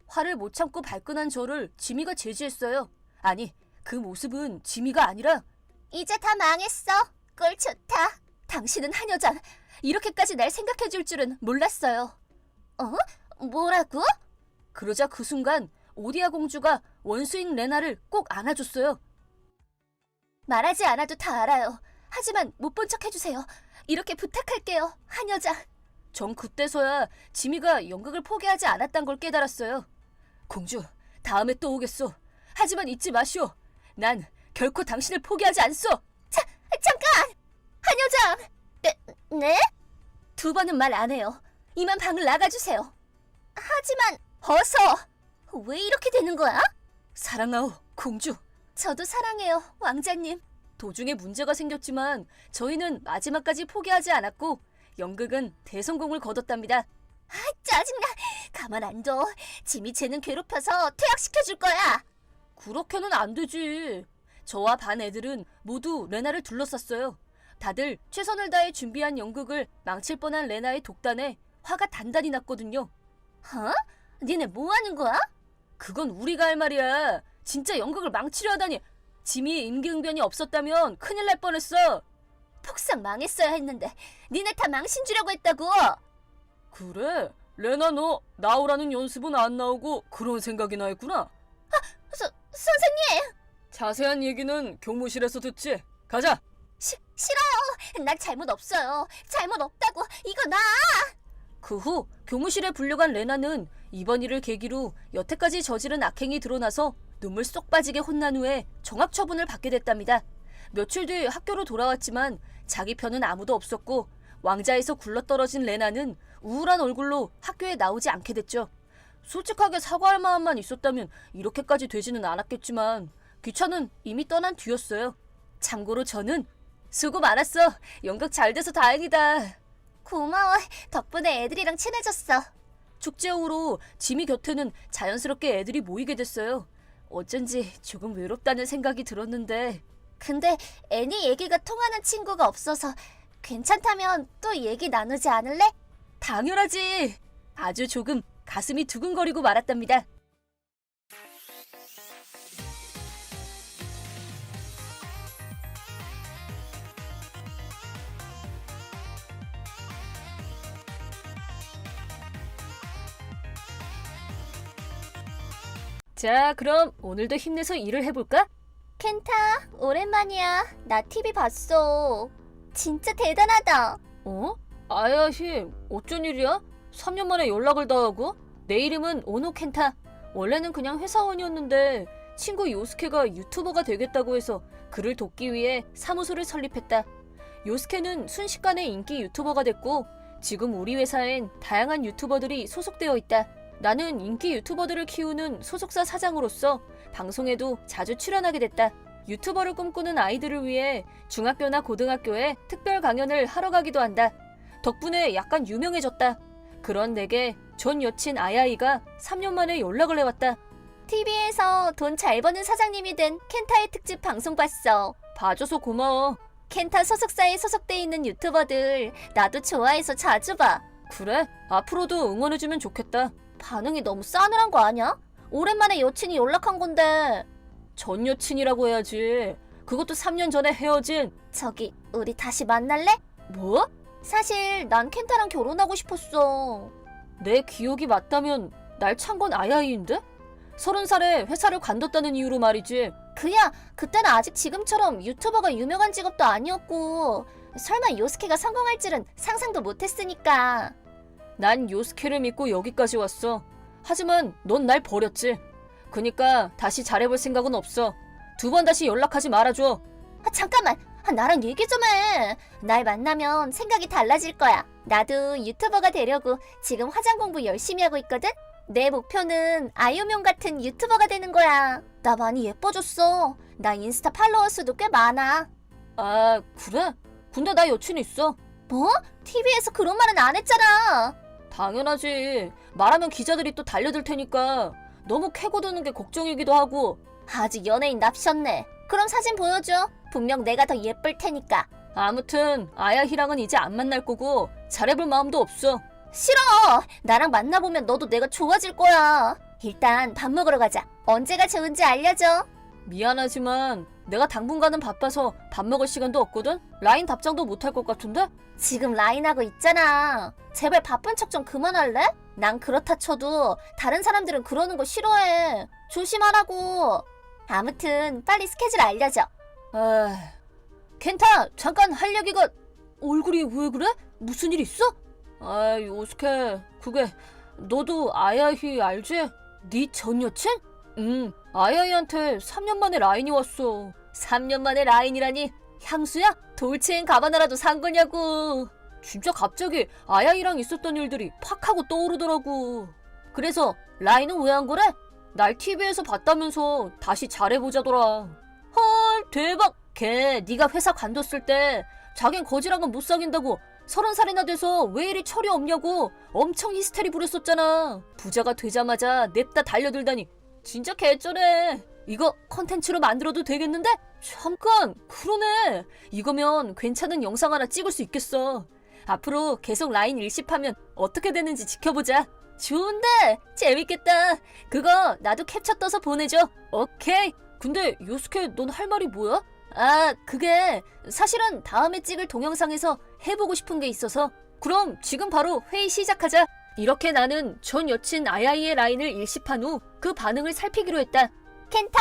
화를 못 참고 발끈한 저를 지미가 제지했어요. 아니, 그 모습은 지미가 아니라 이제 다 망했어. 꼴 좋다. 당신은 한 여자. 이렇게까지 날 생각해줄 줄은 몰랐어요. 어? 뭐라고? 그러자 그 순간 오디아 공주가 원수인 레나를 꼭 안아줬어요. 말하지 않아도 다 알아요. 하지만 못 본 척 해주세요. 이렇게 부탁할게요, 한 여자. 전 그때서야 지미가 연극을 포기하지 않았단 걸 깨달았어요. 공주, 다음에 또 오겠소. 하지만 잊지 마시오. 난 결코 당신을 포기하지 않소. 잠깐! 한 여자! 네? 두 번은 말 안 해요. 이만 방을 나가주세요. 하지만 어서! 왜 이렇게 되는 거야? 사랑하오, 공주. 저도 사랑해요, 왕자님. 도중에 문제가 생겼지만 저희는 마지막까지 포기하지 않았고 연극은 대성공을 거뒀답니다. 짜증나. 가만 안 둬. 지미 쟤는 괴롭혀서 퇴학시켜줄 거야. 그렇게는 안 되지. 저와 반 애들은 모두 레나를 둘러쌌어요. 다들 최선을 다해 준비한 연극을 망칠 뻔한 레나의 독단에 화가 단단히 났거든요. 어? 니네 뭐 하는 거야? 그건 우리가 할 말이야. 진짜 연극을 망치려 하다니. 지미의 임기응변이 없었다면 큰일 날 뻔했어. 폭삭 망했어야 했는데 니네 다 망신 주려고 했다고. 그래? 레나 너 나오라는 연습은 안 나오고 그런 생각이나 했구나. 선생님! 자세한 얘기는 교무실에서 듣지. 가자. 싫어요. 난 잘못 없어요. 잘못 없다고. 이거 나. 그 후 교무실에 불려간 레나는 이번 일을 계기로 여태까지 저지른 악행이 드러나서 눈물 쏙 빠지게 혼난 후에 정학 처분을 받게 됐답니다. 며칠 뒤 학교로 돌아왔지만 자기 편은 아무도 없었고 왕자에서 굴러떨어진 레나는 우울한 얼굴로 학교에 나오지 않게 됐죠. 솔직하게 사과할 마음만 있었다면 이렇게까지 되지는 않았겠지만 귀차는 이미 떠난 뒤였어요. 참고로 저는 수고 많았어. 연극 잘 돼서 다행이다. 고마워. 덕분에 애들이랑 친해졌어. 축제 후로 지미 곁에는 자연스럽게 애들이 모이게 됐어요. 어쩐지 조금 외롭다는 생각이 들었는데 근데 애니 얘기가 통하는 친구가 없어서 괜찮다면 또 얘기 나누지 않을래? 당연하지. 아주 조금 가슴이 두근거리고 말았답니다. 자, 그럼 오늘도 힘내서 일을 해볼까? 켄타, 오랜만이야. 나 TV 봤어. 진짜 대단하다. 어? 아야히, 어쩐 일이야? 3년 만에 연락을 다 하고? 내 이름은 오노 켄타. 원래는 그냥 회사원이었는데 친구 요스케가 유튜버가 되겠다고 해서 그를 돕기 위해 사무소를 설립했다. 요스케는 순식간에 인기 유튜버가 됐고 지금 우리 회사엔 다양한 유튜버들이 소속되어 있다. 나는 인기 유튜버들을 키우는 소속사 사장으로서 방송에도 자주 출연하게 됐다. 유튜버를 꿈꾸는 아이들을 위해 중학교나 고등학교에 특별 강연을 하러 가기도 한다. 덕분에 약간 유명해졌다. 그런 내게 전 여친 아야이가 3년 만에 연락을 해왔다. TV에서 돈 잘 버는 사장님이 된 켄타의 특집 방송 봤어. 봐줘서 고마워. 켄타 소속사에 소속돼 있는 유튜버들 나도 좋아해서 자주 봐. 그래? 앞으로도 응원해주면 좋겠다. 반응이 너무 싸늘한 거 아니야? 오랜만에 여친이 연락한 건데. 전 여친이라고 해야지. 그것도 3년 전에 헤어진. 저기 우리 다시 만날래? 뭐? 사실 난 켄타랑 결혼하고 싶었어. 내 기억이 맞다면 날 찬 건 아야이인데? 30살에 회사를 관뒀다는 이유로 말이지. 그야 그때는 아직 지금처럼 유튜버가 유명한 직업도 아니었고 설마 요스케가 성공할 줄은 상상도 못했으니까. 난 요스케를 믿고 여기까지 왔어. 하지만 넌 날 버렸지. 그니까 다시 잘해볼 생각은 없어. 2번 다시 연락하지 말아줘. 잠깐만. 나랑 얘기 좀 해. 날 만나면 생각이 달라질 거야. 나도 유튜버가 되려고 지금 화장 공부 열심히 하고 있거든? 내 목표는 아이유명 같은 유튜버가 되는 거야. 나 많이 예뻐졌어. 나 인스타 팔로워 수도 꽤 많아. 아, 그래? 근데 나 여친 있어. 뭐? TV에서 그런 말은 안 했잖아. 당연하지. 말하면 기자들이 또 달려들 테니까 너무 캐고 드는 게 걱정이기도 하고. 아주 연예인 납셨네. 그럼 사진 보여줘. 분명 내가 더 예쁠 테니까. 아무튼 아야히랑은 이제 안 만날 거고 잘해볼 마음도 없어. 싫어. 나랑 만나보면 너도 내가 좋아질 거야. 일단 밥 먹으러 가자. 언제가 좋은지 알려줘. 미안하지만 내가 당분간은 바빠서 밥 먹을 시간도 없거든? 라인 답장도 못할 것 같은데? 지금 라인하고 있잖아. 제발 바쁜 척 좀 그만할래? 난 그렇다 쳐도 다른 사람들은 그러는 거 싫어해. 조심하라고. 아무튼 빨리 스케줄 알려줘. 아, 켄타 잠깐 할 얘기가. 얼굴이 왜 그래? 무슨 일 있어? 아, 요스케 그게 너도 아야히 알지? 네 전 여친? 응, 아야히한테 3년 만에 라인이 왔어. 3년 만에 라인이라니. 향수야? 돌체인 가바나라도 산 거냐고. 진짜 갑자기 아야히랑 있었던 일들이 팍 하고 떠오르더라고. 그래서 라인은 왜 안 그래? 날 TV에서 봤다면서 다시 잘해보자더라. 헐, 대박. 걔 네가 회사 관뒀을 때 자긴 거지랑은 못 사귄다고 30살이나 돼서 왜 이리 철이 없냐고 엄청 히스테리 부렸었잖아. 부자가 되자마자 냅다 달려들다니 진짜 개쩌네. 이거 컨텐츠로 만들어도 되겠는데? 잠깐, 그러네. 이거면 괜찮은 영상 하나 찍을 수 있겠어. 앞으로 계속 라인 일십하면 어떻게 되는지 지켜보자. 좋은데? 재밌겠다. 그거 나도 캡처 떠서 보내줘. 오케이. 근데 요스케 넌 할 말이 뭐야? 아, 그게 사실은 다음에 찍을 동영상에서 해보고 싶은 게 있어서. 그럼 지금 바로 회의 시작하자. 이렇게 나는 전 여친 아야이의 라인을 일십한 후 그 반응을 살피기로 했다. 켄타,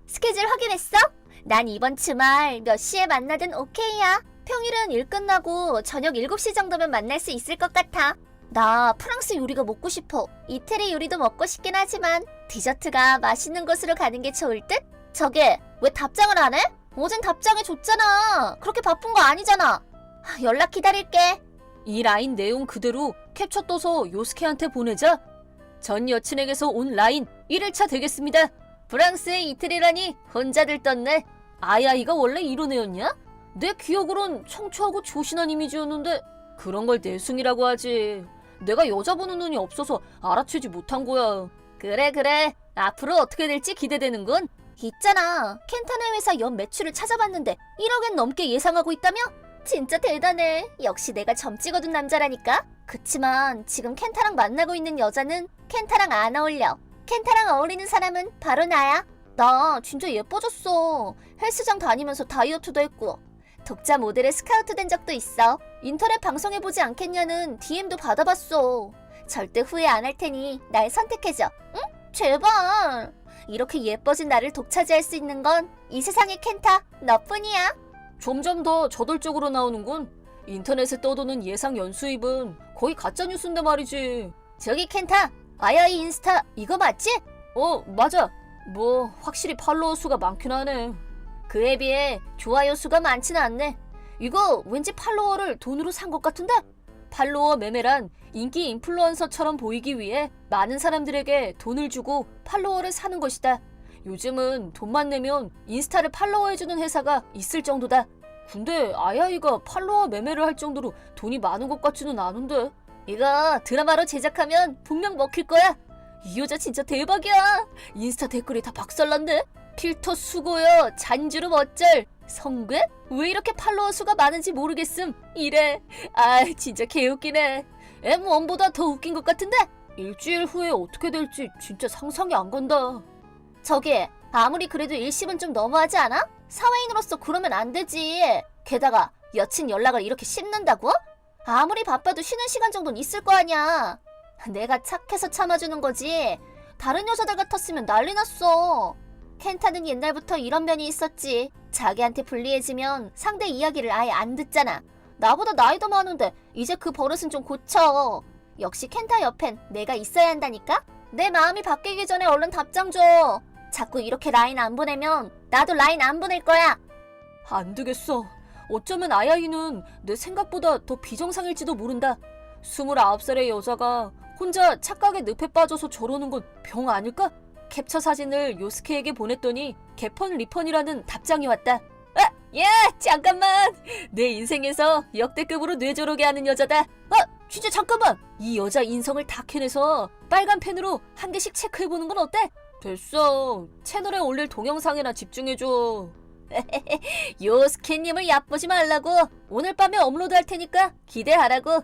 스케줄 확인했어? 난 이번 주말 몇 시에 만나든 오케이야. 평일은 일 끝나고 저녁 7시 정도면 만날 수 있을 것 같아. 나 프랑스 요리가 먹고 싶어. 이태리 요리도 먹고 싶긴 하지만 디저트가 맛있는 곳으로 가는 게 좋을 듯? 저게 왜 답장을 안 해? 어젠 답장해 줬잖아. 그렇게 바쁜 거 아니잖아. 연락 기다릴게. 이 라인 내용 그대로 캡처 떠서 요스케한테 보내자. 전 여친에게서 온 라인 1일차 되겠습니다. 프랑스의 이태리라니 혼자들 떴네. 아야이가 원래 이런 애였냐? 내 기억으론 청초하고 조신한 이미지였는데. 그런 걸 내숭이라고 하지. 내가 여자 보는 눈이 없어서 알아채지 못한 거야. 그래. 앞으로 어떻게 될지 기대되는군. 있잖아. 켄타네 회사 연 매출을 찾아봤는데 1억엔 넘게 예상하고 있다며? 진짜 대단해. 역시 내가 점 찍어둔 남자라니까. 그치만 지금 켄타랑 만나고 있는 여자는 켄타랑 안 어울려. 켄타랑 어울리는 사람은 바로 나야. 나 진짜 예뻐졌어. 헬스장 다니면서 다이어트도 했고 독자 모델에 스카우트 된 적도 있어. 인터넷 방송해보지 않겠냐는 DM도 받아봤어. 절대 후회 안 할 테니 날 선택해줘. 응? 제발. 이렇게 예뻐진 나를 독차지할 수 있는 건 이 세상의 켄타 너뿐이야. 점점 더 저돌적으로 나오는군. 인터넷에 떠도는 예상 연수입은 거의 가짜뉴스인데 말이지. 저기 켄타, 아야이 인스타 이거 맞지? 맞아. 뭐 확실히 팔로워 수가 많긴 하네. 그에 비해 좋아요 수가 많지는 않네. 이거 왠지 팔로워를 돈으로 산 것 같은데? 팔로워 매매란 인기 인플루언서처럼 보이기 위해 많은 사람들에게 돈을 주고 팔로워를 사는 것이다. 요즘은 돈만 내면 인스타를 팔로워해주는 회사가 있을 정도다. 근데 아야이가 팔로워 매매를 할 정도로 돈이 많은 것 같지는 않은데. 이거 드라마로 제작하면 분명 먹힐 거야. 이 여자 진짜 대박이야. 인스타 댓글이 다 박살난데. 필터 수고요. 잔주름 어쩔. 성괴? 왜 이렇게 팔로워 수가 많은지 모르겠음. 이래. 진짜 개웃기네. M1보다 더 웃긴 것 같은데? 일주일 후에 어떻게 될지 진짜 상상이 안 간다. 저기 아무리 그래도 일십은 좀 너무하지 않아? 사회인으로서 그러면 안 되지. 게다가 여친 연락을 이렇게 씹는다고? 아무리 바빠도 쉬는 시간 정도는 있을 거 아니야. 내가 착해서 참아주는 거지. 다른 여자들 같았으면 난리 났어. 켄타는 옛날부터 이런 면이 있었지. 자기한테 불리해지면 상대 이야기를 아예 안 듣잖아. 나보다 나이도 많은데 이제 그 버릇은 좀 고쳐. 역시 켄타 옆엔 내가 있어야 한다니까? 내 마음이 바뀌기 전에 얼른 답장 줘. 자꾸 이렇게 라인 안 보내면 나도 라인 안 보낼 거야. 안 되겠어. 어쩌면 아야이는 내 생각보다 더 비정상일지도 모른다. 29살의 여자가 혼자 착각에 늪에 빠져서 저러는 건 병 아닐까? 캡처 사진을 요스케에게 보냈더니 개펀 리펀이라는 답장이 왔다. 야, 잠깐만. 내 인생에서 역대급으로 뇌조르게 하는 여자다. 진짜 잠깐만. 이 여자 인성을 다 캐내서 빨간 펜으로 한 개씩 체크해보는 건 어때? 됐어. 채널에 올릴 동영상이나 집중해줘. 요스케님을 얕보지 말라고. 오늘 밤에 업로드할 테니까 기대하라고.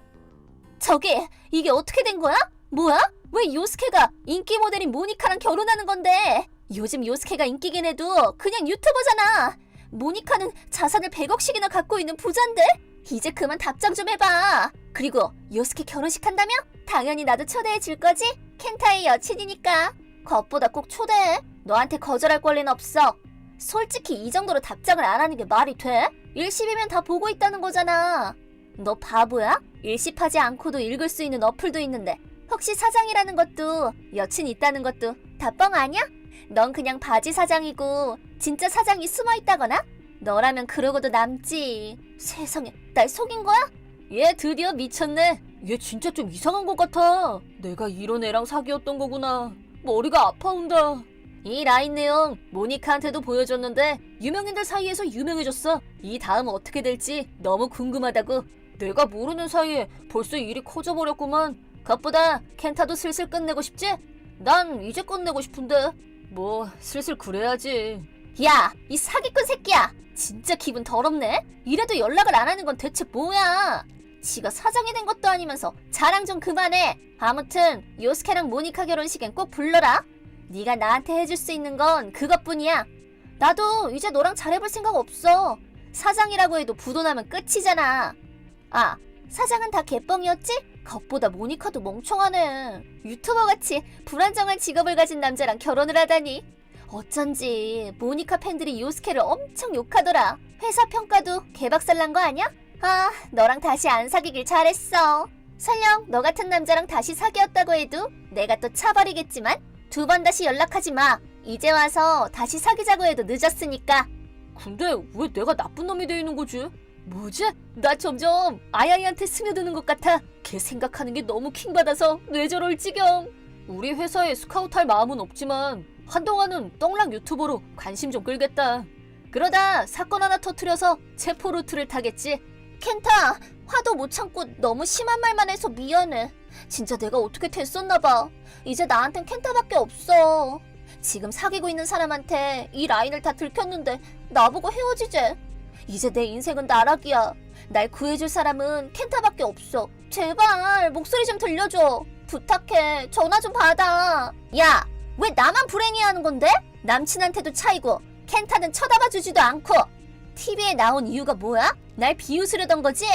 저게 이게 어떻게 된 거야? 뭐야? 왜 요스케가 인기 모델인 모니카랑 결혼하는 건데? 요즘 요스케가 인기긴 해도 그냥 유튜버잖아. 모니카는 자산을 100억씩이나 갖고 있는 부자인데? 이제 그만 답장 좀 해봐. 그리고 요스케 결혼식 한다며? 당연히 나도 초대해 줄 거지? 켄타의 여친이니까. 겉보다 꼭 초대해. 너한테 거절할 권리는 없어. 솔직히 이 정도로 답장을 안 하는 게 말이 돼? 일십이면 다 보고 있다는 거잖아. 너 바보야? 일십하지 않고도 읽을 수 있는 어플도 있는데 혹시 사장이라는 것도 여친 있다는 것도 다 뻥 아니야? 넌 그냥 바지 사장이고 진짜 사장이 숨어있다거나? 너라면 그러고도 남지. 세상에, 날 속인 거야? 얘 드디어 미쳤네. 얘 진짜 좀 이상한 것 같아. 내가 이런 애랑 사귀었던 거구나. 머리가 아파온다. 이 라인 내용 모니카한테도 보여줬는데 유명인들 사이에서 유명해졌어. 이 다음 어떻게 될지 너무 궁금하다고. 내가 모르는 사이에 벌써 일이 커져버렸구만. 그것보다 켄타도 슬슬 끝내고 싶지? 난 이제 끝내고 싶은데. 뭐 슬슬 그래야지. 야, 이 사기꾼 새끼야. 진짜 기분 더럽네. 이래도 연락을 안 하는 건 대체 뭐야? 지가 사장이 된 것도 아니면서 자랑 좀 그만해. 아무튼 요스케랑 모니카 결혼식엔 꼭 불러라. 네가 나한테 해줄 수 있는 건 그것뿐이야. 나도 이제 너랑 잘해볼 생각 없어. 사장이라고 해도 부도나면 끝이잖아. 사장은 다 개뻥이었지? 겉보다 모니카도 멍청하네. 유튜버같이 불안정한 직업을 가진 남자랑 결혼을 하다니. 어쩐지 모니카 팬들이 요스케를 엄청 욕하더라. 회사 평가도 개박살난 거 아니야? 너랑 다시 안 사귀길 잘했어. 설령 너 같은 남자랑 다시 사귀었다고 해도 내가 또 차버리겠지만 2번 다시 연락하지 마. 이제 와서 다시 사귀자고 해도 늦었으니까. 근데 왜 내가 나쁜 놈이 돼 있는 거지? 뭐지? 나 점점 아야이한테 스며드는 것 같아. 걔 생각하는 게 너무 킹받아서 뇌절올 지경. 우리 회사에 스카우트할 마음은 없지만 한동안은 떡락 유튜버로 관심 좀 끌겠다. 그러다 사건 하나 터트려서 체포 루트를 타겠지. 켄타, 화도 못 참고 너무 심한 말만 해서 미안해. 진짜 내가 어떻게 됐었나 봐. 이제 나한텐 켄타밖에 없어. 지금 사귀고 있는 사람한테 이 라인을 다 들켰는데 나보고 헤어지재. 이제 내 인생은 나락이야. 날 구해줄 사람은 켄타밖에 없어. 제발 목소리 좀 들려줘. 부탁해. 전화 좀 받아. 야, 왜 나만 불행해하는 건데? 남친한테도 차이고 켄타는 쳐다봐주지도 않고. TV에 나온 이유가 뭐야? 날 비웃으려던 거지?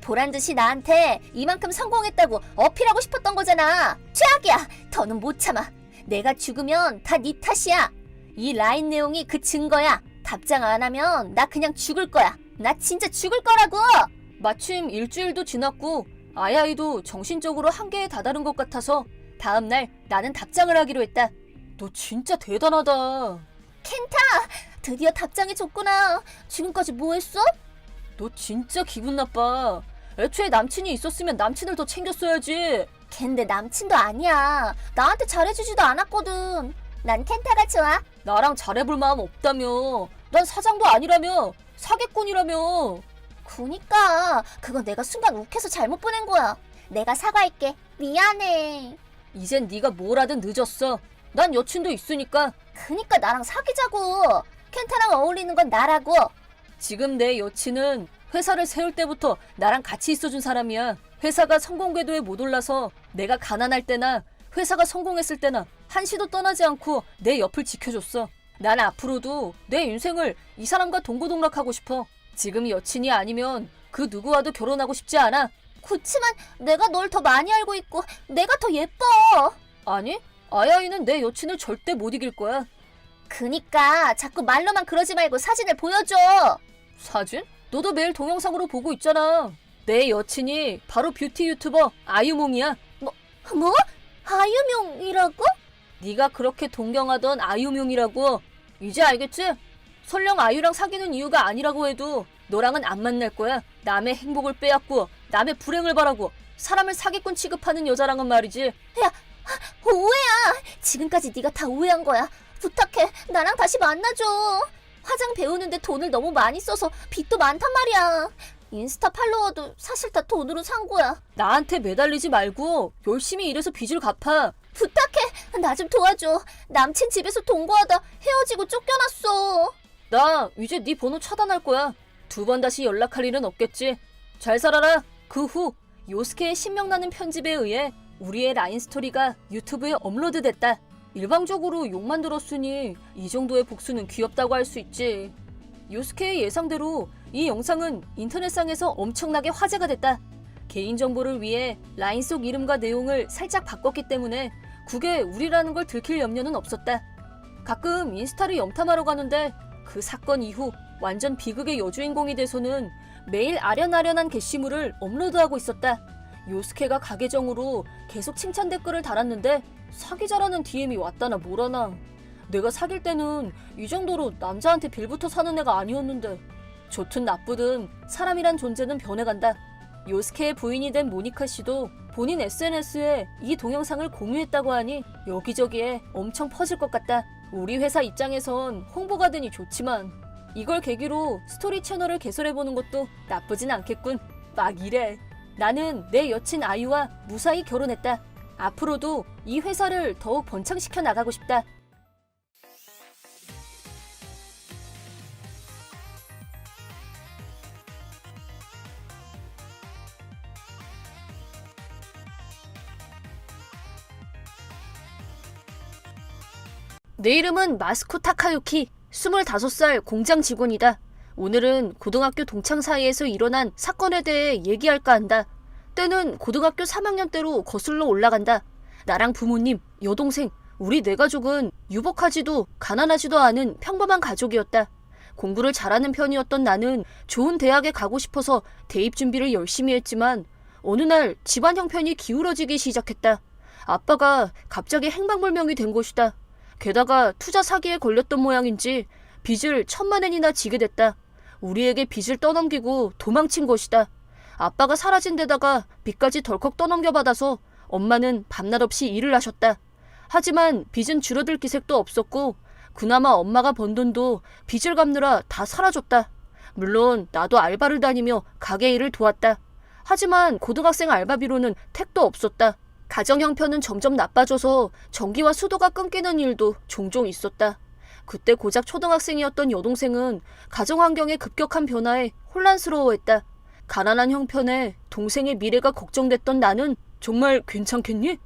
보란듯이 나한테 이만큼 성공했다고 어필하고 싶었던 거잖아. 최악이야. 더는 못 참아. 내가 죽으면 다 네 탓이야. 이 라인 내용이 그 증거야. 답장 안 하면 나 그냥 죽을 거야. 나 진짜 죽을 거라고. 마침 일주일도 지났고 아야이도 정신적으로 한계에 다다른 것 같아서 다음날 나는 답장을 하기로 했다. 너 진짜 대단하다. 켄타, 드디어 답장이 줬구나. 지금까지 뭐 했어? 너 진짜 기분 나빠. 애초에 남친이 있었으면 남친을 더 챙겼어야지. 걘 내 남친도 아니야. 나한테 잘해주지도 않았거든. 난 켄타가 좋아. 나랑 잘해볼 마음 없다며. 난 사장도 아니라며. 사기꾼이라며. 그니까 그건 내가 순간 욱해서 잘못 보낸 거야. 내가 사과할게. 미안해. 이젠 네가 뭘 하든 늦었어. 난 여친도 있으니까. 그니까 나랑 사귀자고. 켄타랑 어울리는 건 나라고. 지금 내 여친은 회사를 세울 때부터 나랑 같이 있어준 사람이야. 회사가 성공 궤도에 못 올라서 내가 가난할 때나 회사가 성공했을 때나 한시도 떠나지 않고 내 옆을 지켜줬어. 난 앞으로도 내 인생을 이 사람과 동고동락하고 싶어. 지금 여친이 아니면 그 누구와도 결혼하고 싶지 않아. 그치만 내가 널 더 많이 알고 있고 내가 더 예뻐. 아니, 아야이는 내 여친을 절대 못 이길 거야. 그니까 자꾸 말로만 그러지 말고 사진을 보여줘. 사진? 너도 매일 동영상으로 보고 있잖아. 내 여친이 바로 뷰티 유튜버 아유몽이야. 뭐? 아유명이라고? 네가 그렇게 동경하던 아유명이라고. 이제 알겠지? 설령 아유랑 사귀는 이유가 아니라고 해도 너랑은 안 만날 거야. 남의 행복을 빼앗고 남의 불행을 바라고 사람을 사기꾼 취급하는 여자랑은 말이지. 오해야. 지금까지 네가 다 오해한 거야. 부탁해. 나랑 다시 만나줘. 화장 배우는데 돈을 너무 많이 써서 빚도 많단 말이야. 인스타 팔로워도 사실 다 돈으로 산 거야. 나한테 매달리지 말고 열심히 일해서 빚을 갚아. 부탁해. 나 좀 도와줘. 남친 집에서 동거하다 헤어지고 쫓겨났어. 나 이제 네 번호 차단할 거야. 2번 다시 연락할 일은 없겠지. 잘 살아라. 그 후 요스케의 신명나는 편집에 의해 우리의 라인 스토리가 유튜브에 업로드됐다. 일방적으로 욕만 들었으니 이 정도의 복수는 귀엽다고 할 수 있지. 요스케의 예상대로 이 영상은 인터넷상에서 엄청나게 화제가 됐다. 개인정보를 위해 라인 속 이름과 내용을 살짝 바꿨기 때문에 국에 우리라는 걸 들킬 염려는 없었다. 가끔 인스타를 염탐하러 가는데 그 사건 이후 완전 비극의 여주인공이 돼서는 매일 아련아련한 게시물을 업로드하고 있었다. 요스케가 가계정으로 계속 칭찬 댓글을 달았는데 사귀자라는 DM이 왔다나 뭐라나. 내가 사귈 때는 이 정도로 남자한테 빌부터 사는 애가 아니었는데. 좋든 나쁘든 사람이란 존재는 변해간다. 요스케의 부인이 된 모니카 씨도 본인 SNS에 이 동영상을 공유했다고 하니 여기저기에 엄청 퍼질 것 같다. 우리 회사 입장에선 홍보가 되니 좋지만 이걸 계기로 스토리 채널을 개설해보는 것도 나쁘진 않겠군. 막 이래. 나는 내 여친 아유와 무사히 결혼했다. 앞으로도 이 회사를 더욱 번창시켜 나가고 싶다. 내 이름은 마스코 타카유키, 25살 공장 직원이다. 오늘은 고등학교 동창 사이에서 일어난 사건에 대해 얘기할까 한다. 때는 고등학교 3학년 때로 거슬러 올라간다. 나랑 부모님, 여동생, 우리 네 가족은 유복하지도 가난하지도 않은 평범한 가족이었다. 공부를 잘하는 편이었던 나는 좋은 대학에 가고 싶어서 대입 준비를 열심히 했지만 어느 날 집안 형편이 기울어지기 시작했다. 아빠가 갑자기 행방불명이 된 것이다. 게다가 투자 사기에 걸렸던 모양인지 빚을 1,000만 엔이나 지게 됐다. 우리에게 빚을 떠넘기고 도망친 것이다. 아빠가 사라진 데다가 빚까지 덜컥 떠넘겨받아서 엄마는 밤낮 없이 일을 하셨다. 하지만 빚은 줄어들 기색도 없었고 그나마 엄마가 번 돈도 빚을 갚느라 다 사라졌다. 물론 나도 알바를 다니며 가게 일을 도왔다. 하지만 고등학생 알바비로는 택도 없었다. 가정 형편은 점점 나빠져서 전기와 수도가 끊기는 일도 종종 있었다. 그때 고작 초등학생이었던 여동생은 가정 환경의 급격한 변화에 혼란스러워했다. 가난한 형편에 동생의 미래가 걱정됐던 나는 정말 괜찮겠니?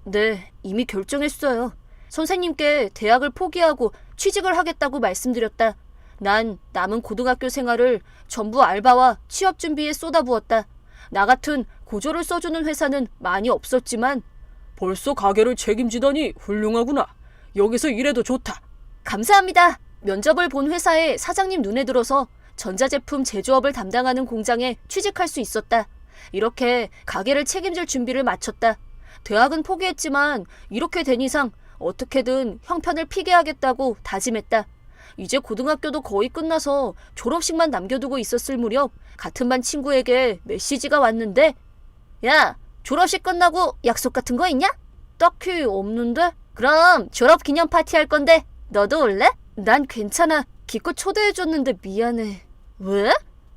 네, 이미 결정했어요. 선생님께 대학을 포기하고 취직을 하겠다고 말씀드렸다. 난 남은 고등학교 생활을 전부 알바와 취업 준비에 쏟아부었다. 나 같은 고졸을 써주는 회사는 많이 없었지만 벌써 가게를 책임지다니 훌륭하구나. 여기서 일해도 좋다. 감사합니다. 면접을 본 회사의 사장님 눈에 들어서 전자제품 제조업을 담당하는 공장에 취직할 수 있었다. 이렇게 가게를 책임질 준비를 마쳤다. 대학은 포기했지만 이렇게 된 이상 어떻게든 형편을 피게 하겠다고 다짐했다. 이제 고등학교도 거의 끝나서 졸업식만 남겨두고 있었을 무렵 같은 반 친구에게 메시지가 왔는데 야, 졸업식 끝나고 약속 같은 거 있냐? 딱히 없는데? 그럼 졸업 기념 파티 할 건데 너도 올래? 난 괜찮아. 기껏 초대해줬는데 미안해. 왜?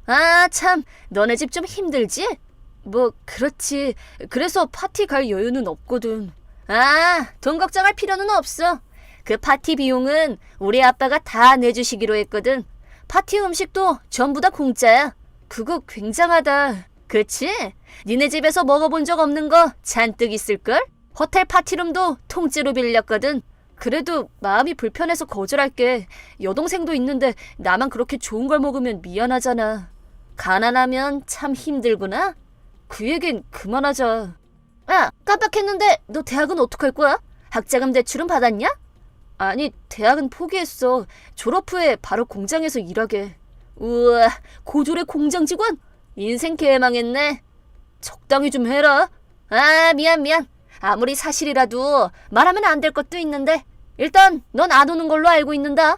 아, 참, 너네 집 좀 힘들지? 뭐 그렇지. 그래서 파티 갈 여유는 없거든. 아, 돈 걱정할 필요는 없어. 그 파티 비용은 우리 아빠가 다 내주시기로 했거든. 파티 음식도 전부 다 공짜야. 그거 굉장하다. 그치? 니네 집에서 먹어본 적 없는 거 잔뜩 있을걸? 호텔 파티룸도 통째로 빌렸거든. 그래도 마음이 불편해서 거절할게. 여동생도 있는데 나만 그렇게 좋은 걸 먹으면 미안하잖아. 가난하면 참 힘들구나. 그 얘긴 그만하자. 아, 깜빡했는데 너 대학은 어떡할 거야? 학자금 대출은 받았냐? 아니, 대학은 포기했어. 졸업 후에 바로 공장에서 일하게. 우와, 고졸의 공장 직원? 인생 개망했네. 적당히 좀 해라. 아, 미안. 아무리 사실이라도 말하면 안 될 것도 있는데 일단 넌 안 오는 걸로 알고 있는다.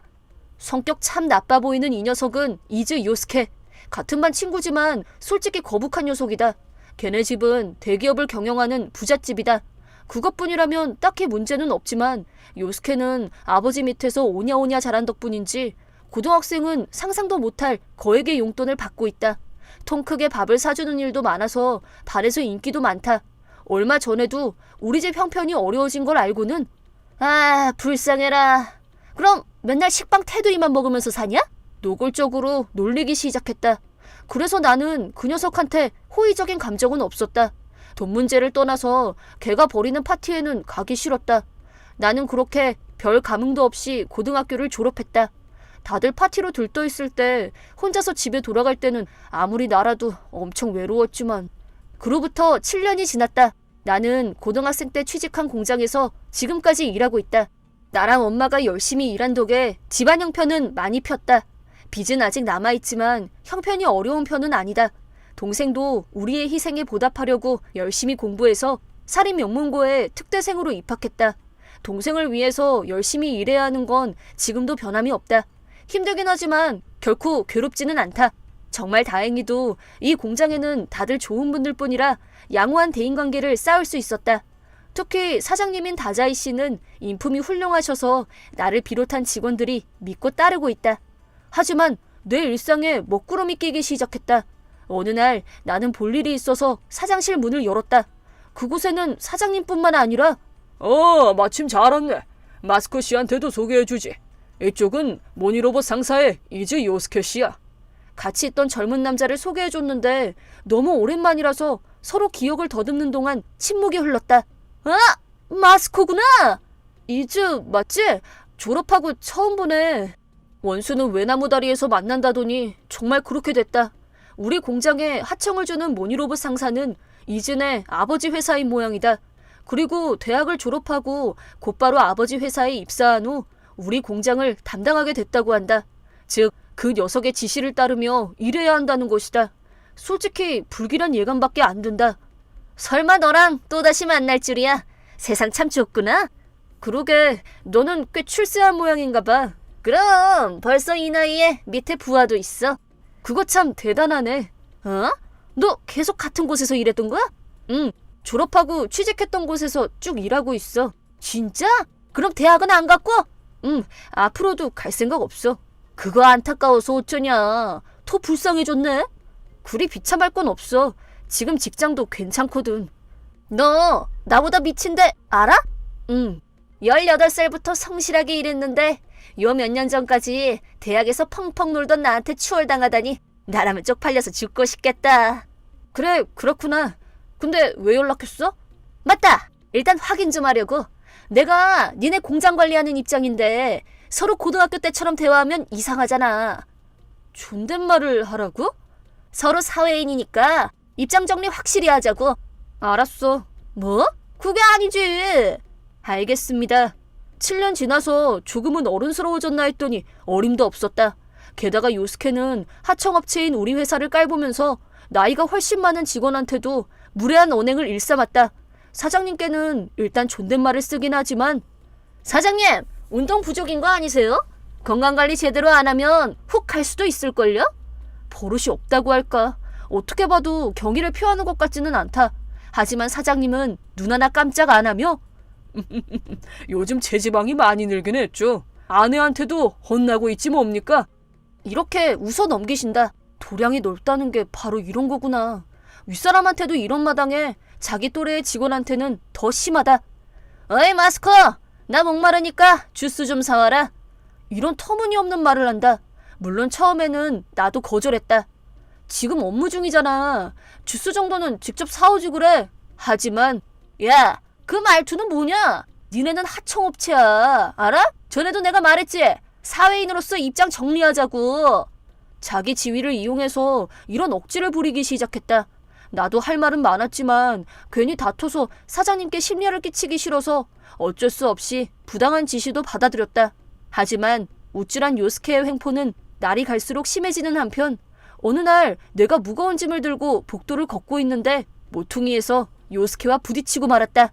성격 참 나빠 보이는 이 녀석은 이즈 요스케. 같은 반 친구지만 솔직히 거북한 녀석이다. 걔네 집은 대기업을 경영하는 부잣집이다. 그것뿐이라면 딱히 문제는 없지만 요스케는 아버지 밑에서 오냐오냐 자란 덕분인지 고등학생은 상상도 못할 거액의 용돈을 받고 있다. 통 크게 밥을 사주는 일도 많아서 반에서 인기도 많다. 얼마 전에도 우리 집 형편이 어려워진 걸 알고는 아, 불쌍해라. 그럼 맨날 식빵 테두리만 먹으면서 사냐? 노골적으로 놀리기 시작했다. 그래서 나는 그 녀석한테 호의적인 감정은 없었다. 돈 문제를 떠나서 걔가 벌이는 파티에는 가기 싫었다. 나는 그렇게 별 감흥도 없이 고등학교를 졸업했다. 다들 파티로 들떠있을 때 혼자서 집에 돌아갈 때는 아무리 나라도 엄청 외로웠지만 그로부터 7년이 지났다. 나는 고등학생 때 취직한 공장에서 지금까지 일하고 있다. 나랑 엄마가 열심히 일한 덕에 집안 형편은 많이 폈다. 빚은 아직 남아있지만 형편이 어려운 편은 아니다. 동생도 우리의 희생에 보답하려고 열심히 공부해서 사립명문고에 특대생으로 입학했다. 동생을 위해서 열심히 일해야 하는 건 지금도 변함이 없다. 힘들긴 하지만 결코 괴롭지는 않다. 정말 다행히도 이 공장에는 다들 좋은 분들 뿐이라 양호한 대인관계를 쌓을 수 있었다. 특히 사장님인 다자이 씨는 인품이 훌륭하셔서 나를 비롯한 직원들이 믿고 따르고 있다. 하지만 내 일상에 먹구름이 끼기 시작했다. 어느 날 나는 볼 일이 있어서 사장실 문을 열었다. 그곳에는 사장님뿐만 아니라 마침 잘 왔네. 마스코 씨한테도 소개해주지. 이쪽은 모니로봇 상사의 이즈 요스케 씨야. 같이 있던 젊은 남자를 소개해줬는데 너무 오랜만이라서 서로 기억을 더듬는 동안 침묵이 흘렀다. 아! 마스코구나! 이즈 맞지? 졸업하고 처음 보네. 원수는 외나무 다리에서 만난다더니 정말 그렇게 됐다. 우리 공장에 하청을 주는 모니로봇 상사는 이즈네 아버지 회사인 모양이다. 그리고 대학을 졸업하고 곧바로 아버지 회사에 입사한 후 우리 공장을 담당하게 됐다고 한다. 즉, 그 녀석의 지시를 따르며 일해야 한다는 것이다. 솔직히 불길한 예감밖에 안 든다. 설마 너랑 또다시 만날 줄이야. 세상 참 좁구나. 그러게, 너는 꽤 출세한 모양인가 봐. 그럼 벌써 이 나이에 밑에 부하도 있어. 그거 참 대단하네. 어? 너 계속 같은 곳에서 일했던 거야? 응, 졸업하고 취직했던 곳에서 쭉 일하고 있어. 진짜? 그럼 대학은 안 갔고? 응, 앞으로도 갈 생각 없어. 그거 안타까워서 어쩌냐. 더 불쌍해졌네. 그리 비참할 건 없어. 지금 직장도 괜찮거든. 너 나보다 미친데 알아? 응. 18살부터 성실하게 일했는데 요 몇 년 전까지 대학에서 펑펑 놀던 나한테 추월당하다니 나라면 쪽팔려서 죽고 싶겠다. 그래, 그렇구나. 근데 왜 연락했어? 맞다. 일단 확인 좀 하려고. 내가 니네 공장 관리하는 입장인데 서로 고등학교 때처럼 대화하면 이상하잖아. 존댓말을 하라고? 서로 사회인이니까 입장 정리 확실히 하자고. 알았어. 뭐? 그게 아니지. 알겠습니다. 7년 지나서 조금은 어른스러워졌나 했더니 어림도 없었다. 게다가 요스케는 하청업체인 우리 회사를 깔보면서 나이가 훨씬 많은 직원한테도 무례한 언행을 일삼았다. 사장님께는 일단 존댓말을 쓰긴 하지만 사장님, 운동 부족인 거 아니세요? 건강관리 제대로 안 하면 훅 갈 수도 있을걸요? 버릇이 없다고 할까? 어떻게 봐도 경의를 표하는 것 같지는 않다. 하지만 사장님은 눈 하나 깜짝 안 하며 요즘 체지방이 많이 늘긴 했죠. 아내한테도 혼나고 있지 뭡니까? 이렇게 웃어 넘기신다. 도량이 넓다는 게 바로 이런 거구나. 윗사람한테도 이런 마당에 자기 또래의 직원한테는 더 심하다. 어이 마스커, 나 목마르니까 주스 좀 사와라. 이런 터무니없는 말을 한다. 물론 처음에는 나도 거절했다. 지금 업무 중이잖아. 주스 정도는 직접 사오지 그래. 하지만 야, 그 말투는 뭐냐? 니네는 하청업체야. 알아? 전에도 내가 말했지. 사회인으로서 입장 정리하자고. 자기 지위를 이용해서 이런 억지를 부리기 시작했다. 나도 할 말은 많았지만 괜히 다퉈서 사장님께 심려를 끼치기 싫어서 어쩔 수 없이 부당한 지시도 받아들였다. 하지만 우쭐한 요스케의 횡포는 날이 갈수록 심해지는 한편 어느 날 내가 무거운 짐을 들고 복도를 걷고 있는데 모퉁이에서 요스케와 부딪히고 말았다.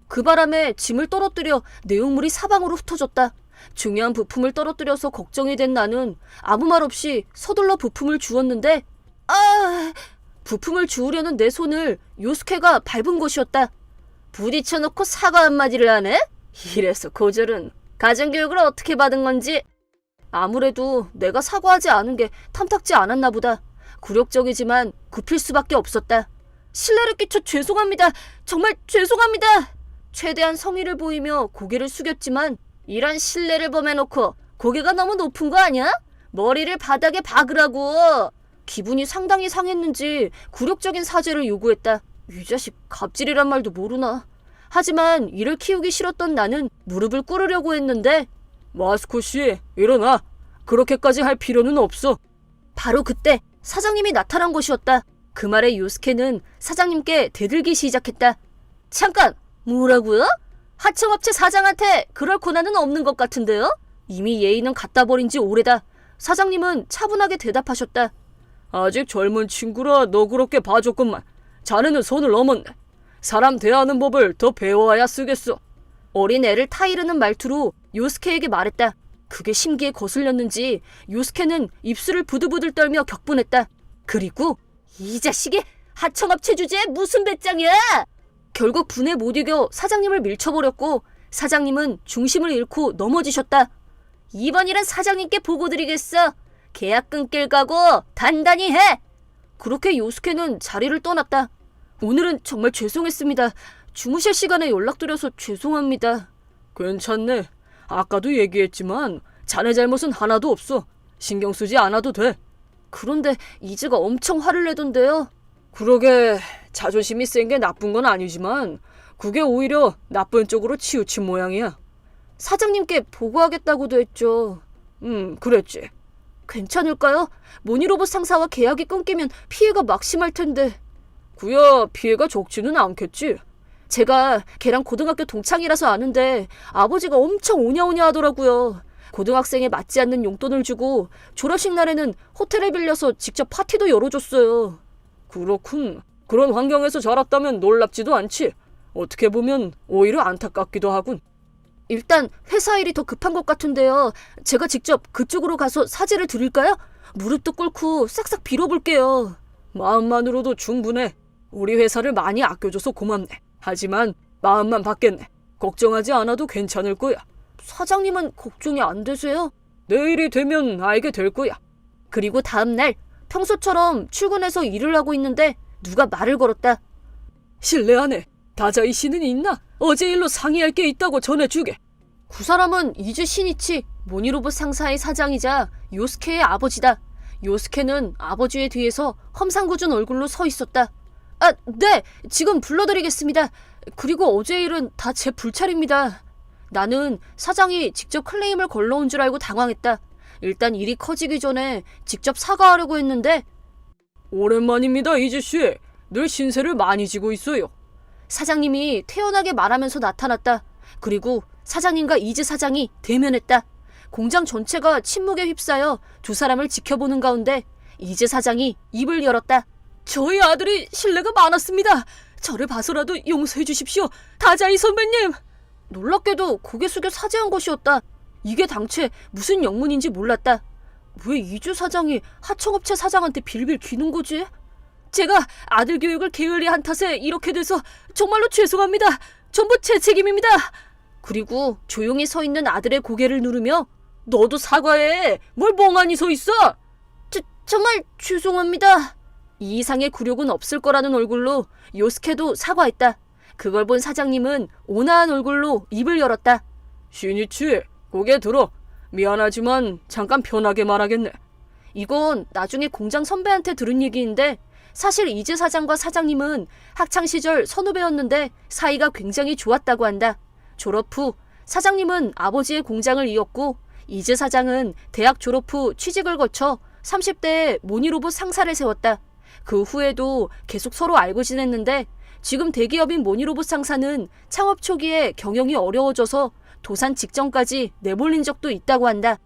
그 바람에 짐을 떨어뜨려 내용물이 사방으로 흩어졌다. 중요한 부품을 떨어뜨려서 걱정이 된 나는 아무 말 없이 서둘러 부품을 주웠는데 부품을 주우려는 내 손을 요스케가 밟은 것이었다. 부딪혀놓고 사과 한마디를 하네? 이래서 고졸은 가정교육을 어떻게 받은 건지. 아무래도 내가 사과하지 않은 게 탐탁지 않았나 보다. 굴욕적이지만 굽힐 수밖에 없었다. 실례를 끼쳐 죄송합니다. 정말 죄송합니다. 최대한 성의를 보이며 고개를 숙였지만 이런 실례를 범해놓고 고개가 너무 높은 거 아니야? 머리를 바닥에 박으라고. 기분이 상당히 상했는지 굴욕적인 사죄를 요구했다. 이 자식 갑질이란 말도 모르나. 하지만 이를 키우기 싫었던 나는 무릎을 꿇으려고 했는데 마스코 씨, 일어나. 그렇게까지 할 필요는 없어. 바로 그때 사장님이 나타난 것이었다. 그 말에 요스케는 사장님께 대들기 시작했다. 잠깐! 뭐라고요? 하청업체 사장한테 그럴 권한은 없는 것 같은데요? 이미 예의는 갖다 버린 지 오래다. 사장님은 차분하게 대답하셨다. 아직 젊은 친구라 너그럽게 봐줬건만 자네는 손을 넘었네. 사람 대하는 법을 더 배워야 쓰겠어. 어린 애를 타이르는 말투로 요스케에게 말했다. 그게 심기에 거슬렸는지 요스케는 입술을 부들부들 떨며 격분했다. 그리고 이 자식이 하청업체 주제에 무슨 배짱이야! 결국 분에 못 이겨 사장님을 밀쳐버렸고 사장님은 중심을 잃고 넘어지셨다. 이번 일은 사장님께 보고드리겠어. 계약 끊길 각오 단단히 해. 그렇게 요스케는 자리를 떠났다. 오늘은 정말 죄송했습니다. 주무실 시간에 연락드려서 죄송합니다. 괜찮네. 아까도 얘기했지만 자네 잘못은 하나도 없어. 신경 쓰지 않아도 돼. 그런데 이즈가 엄청 화를 내던데요. 그러게 자존심이 센 게 나쁜 건 아니지만 그게 오히려 나쁜 쪽으로 치우친 모양이야. 사장님께 보고하겠다고도 했죠. 그랬지. 괜찮을까요? 모니로봇 상사와 계약이 끊기면 피해가 막심할 텐데. 그야 피해가 적지는 않겠지. 제가 걔랑 고등학교 동창이라서 아는데 아버지가 엄청 오냐오냐 하더라고요. 고등학생에 맞지 않는 용돈을 주고 졸업식 날에는 호텔을 빌려서 직접 파티도 열어줬어요. 그렇군. 그런 환경에서 자랐다면 놀랍지도 않지. 어떻게 보면 오히려 안타깝기도 하군. 일단 회사 일이 더 급한 것 같은데요. 제가 직접 그쪽으로 가서 사죄를 드릴까요? 무릎도 꿇고 싹싹 빌어볼게요. 마음만으로도 충분해. 우리 회사를 많이 아껴줘서 고맙네. 하지만 마음만 받겠네. 걱정하지 않아도 괜찮을 거야. 사장님은 걱정이 안 되세요? 내일이 되면 알게 될 거야. 그리고 다음 날 평소처럼 출근해서 일을 하고 있는데 누가 말을 걸었다. 실례 안에 다자이 씨는 있나? 어제 일로 상의할 게 있다고 전해주게. 그 사람은 이즈 시니치 모니로봇 상사의 사장이자 요스케의 아버지다. 요스케는 아버지의 뒤에서 험상궂은 얼굴로 서 있었다. 아, 네, 지금 불러드리겠습니다. 그리고 어제 일은 다 제 불찰입니다. 나는 사장이 직접 클레임을 걸러온 줄 알고 당황했다. 일단 일이 커지기 전에 직접 사과하려고 했는데 오랜만입니다, 이즈씨. 늘 신세를 많이 지고 있어요. 사장님이 태연하게 말하면서 나타났다. 그리고 사장님과 이즈 사장이 대면했다. 공장 전체가 침묵에 휩싸여 두 사람을 지켜보는 가운데 이즈 사장이 입을 열었다. 저희 아들이 신뢰가 많았습니다. 저를 봐서라도 용서해 주십시오, 다자이 선배님. 놀랍게도 고개 숙여 사죄한 것이었다. 이게 당최 무슨 영문인지 몰랐다. 왜 이주 사장이 하청업체 사장한테 빌빌 기는 거지? 제가 아들 교육을 게을리한 탓에 이렇게 돼서 정말로 죄송합니다. 전부 제 책임입니다. 그리고 조용히 서 있는 아들의 고개를 누르며 너도 사과해. 뭘 멍하니 서 있어? 정말 죄송합니다. 이 이상의 굴욕은 없을 거라는 얼굴로 요스케도 사과했다. 그걸 본 사장님은 온화한 얼굴로 입을 열었다. 시니치, 고개 들어. 미안하지만 잠깐 편하게 말하겠네. 이건 나중에 공장 선배한테 들은 얘기인데 사실 이즈 사장과 사장님은 학창시절 선후배였는데 사이가 굉장히 좋았다고 한다. 졸업 후 사장님은 아버지의 공장을 이었고 이즈 사장은 대학 졸업 후 취직을 거쳐 30대에 모니로봇 상사를 세웠다. 그 후에도 계속 서로 알고 지냈는데 지금 대기업인 모니로봇 상사는 창업 초기에 경영이 어려워져서 도산 직전까지 내몰린 적도 있다고 한다.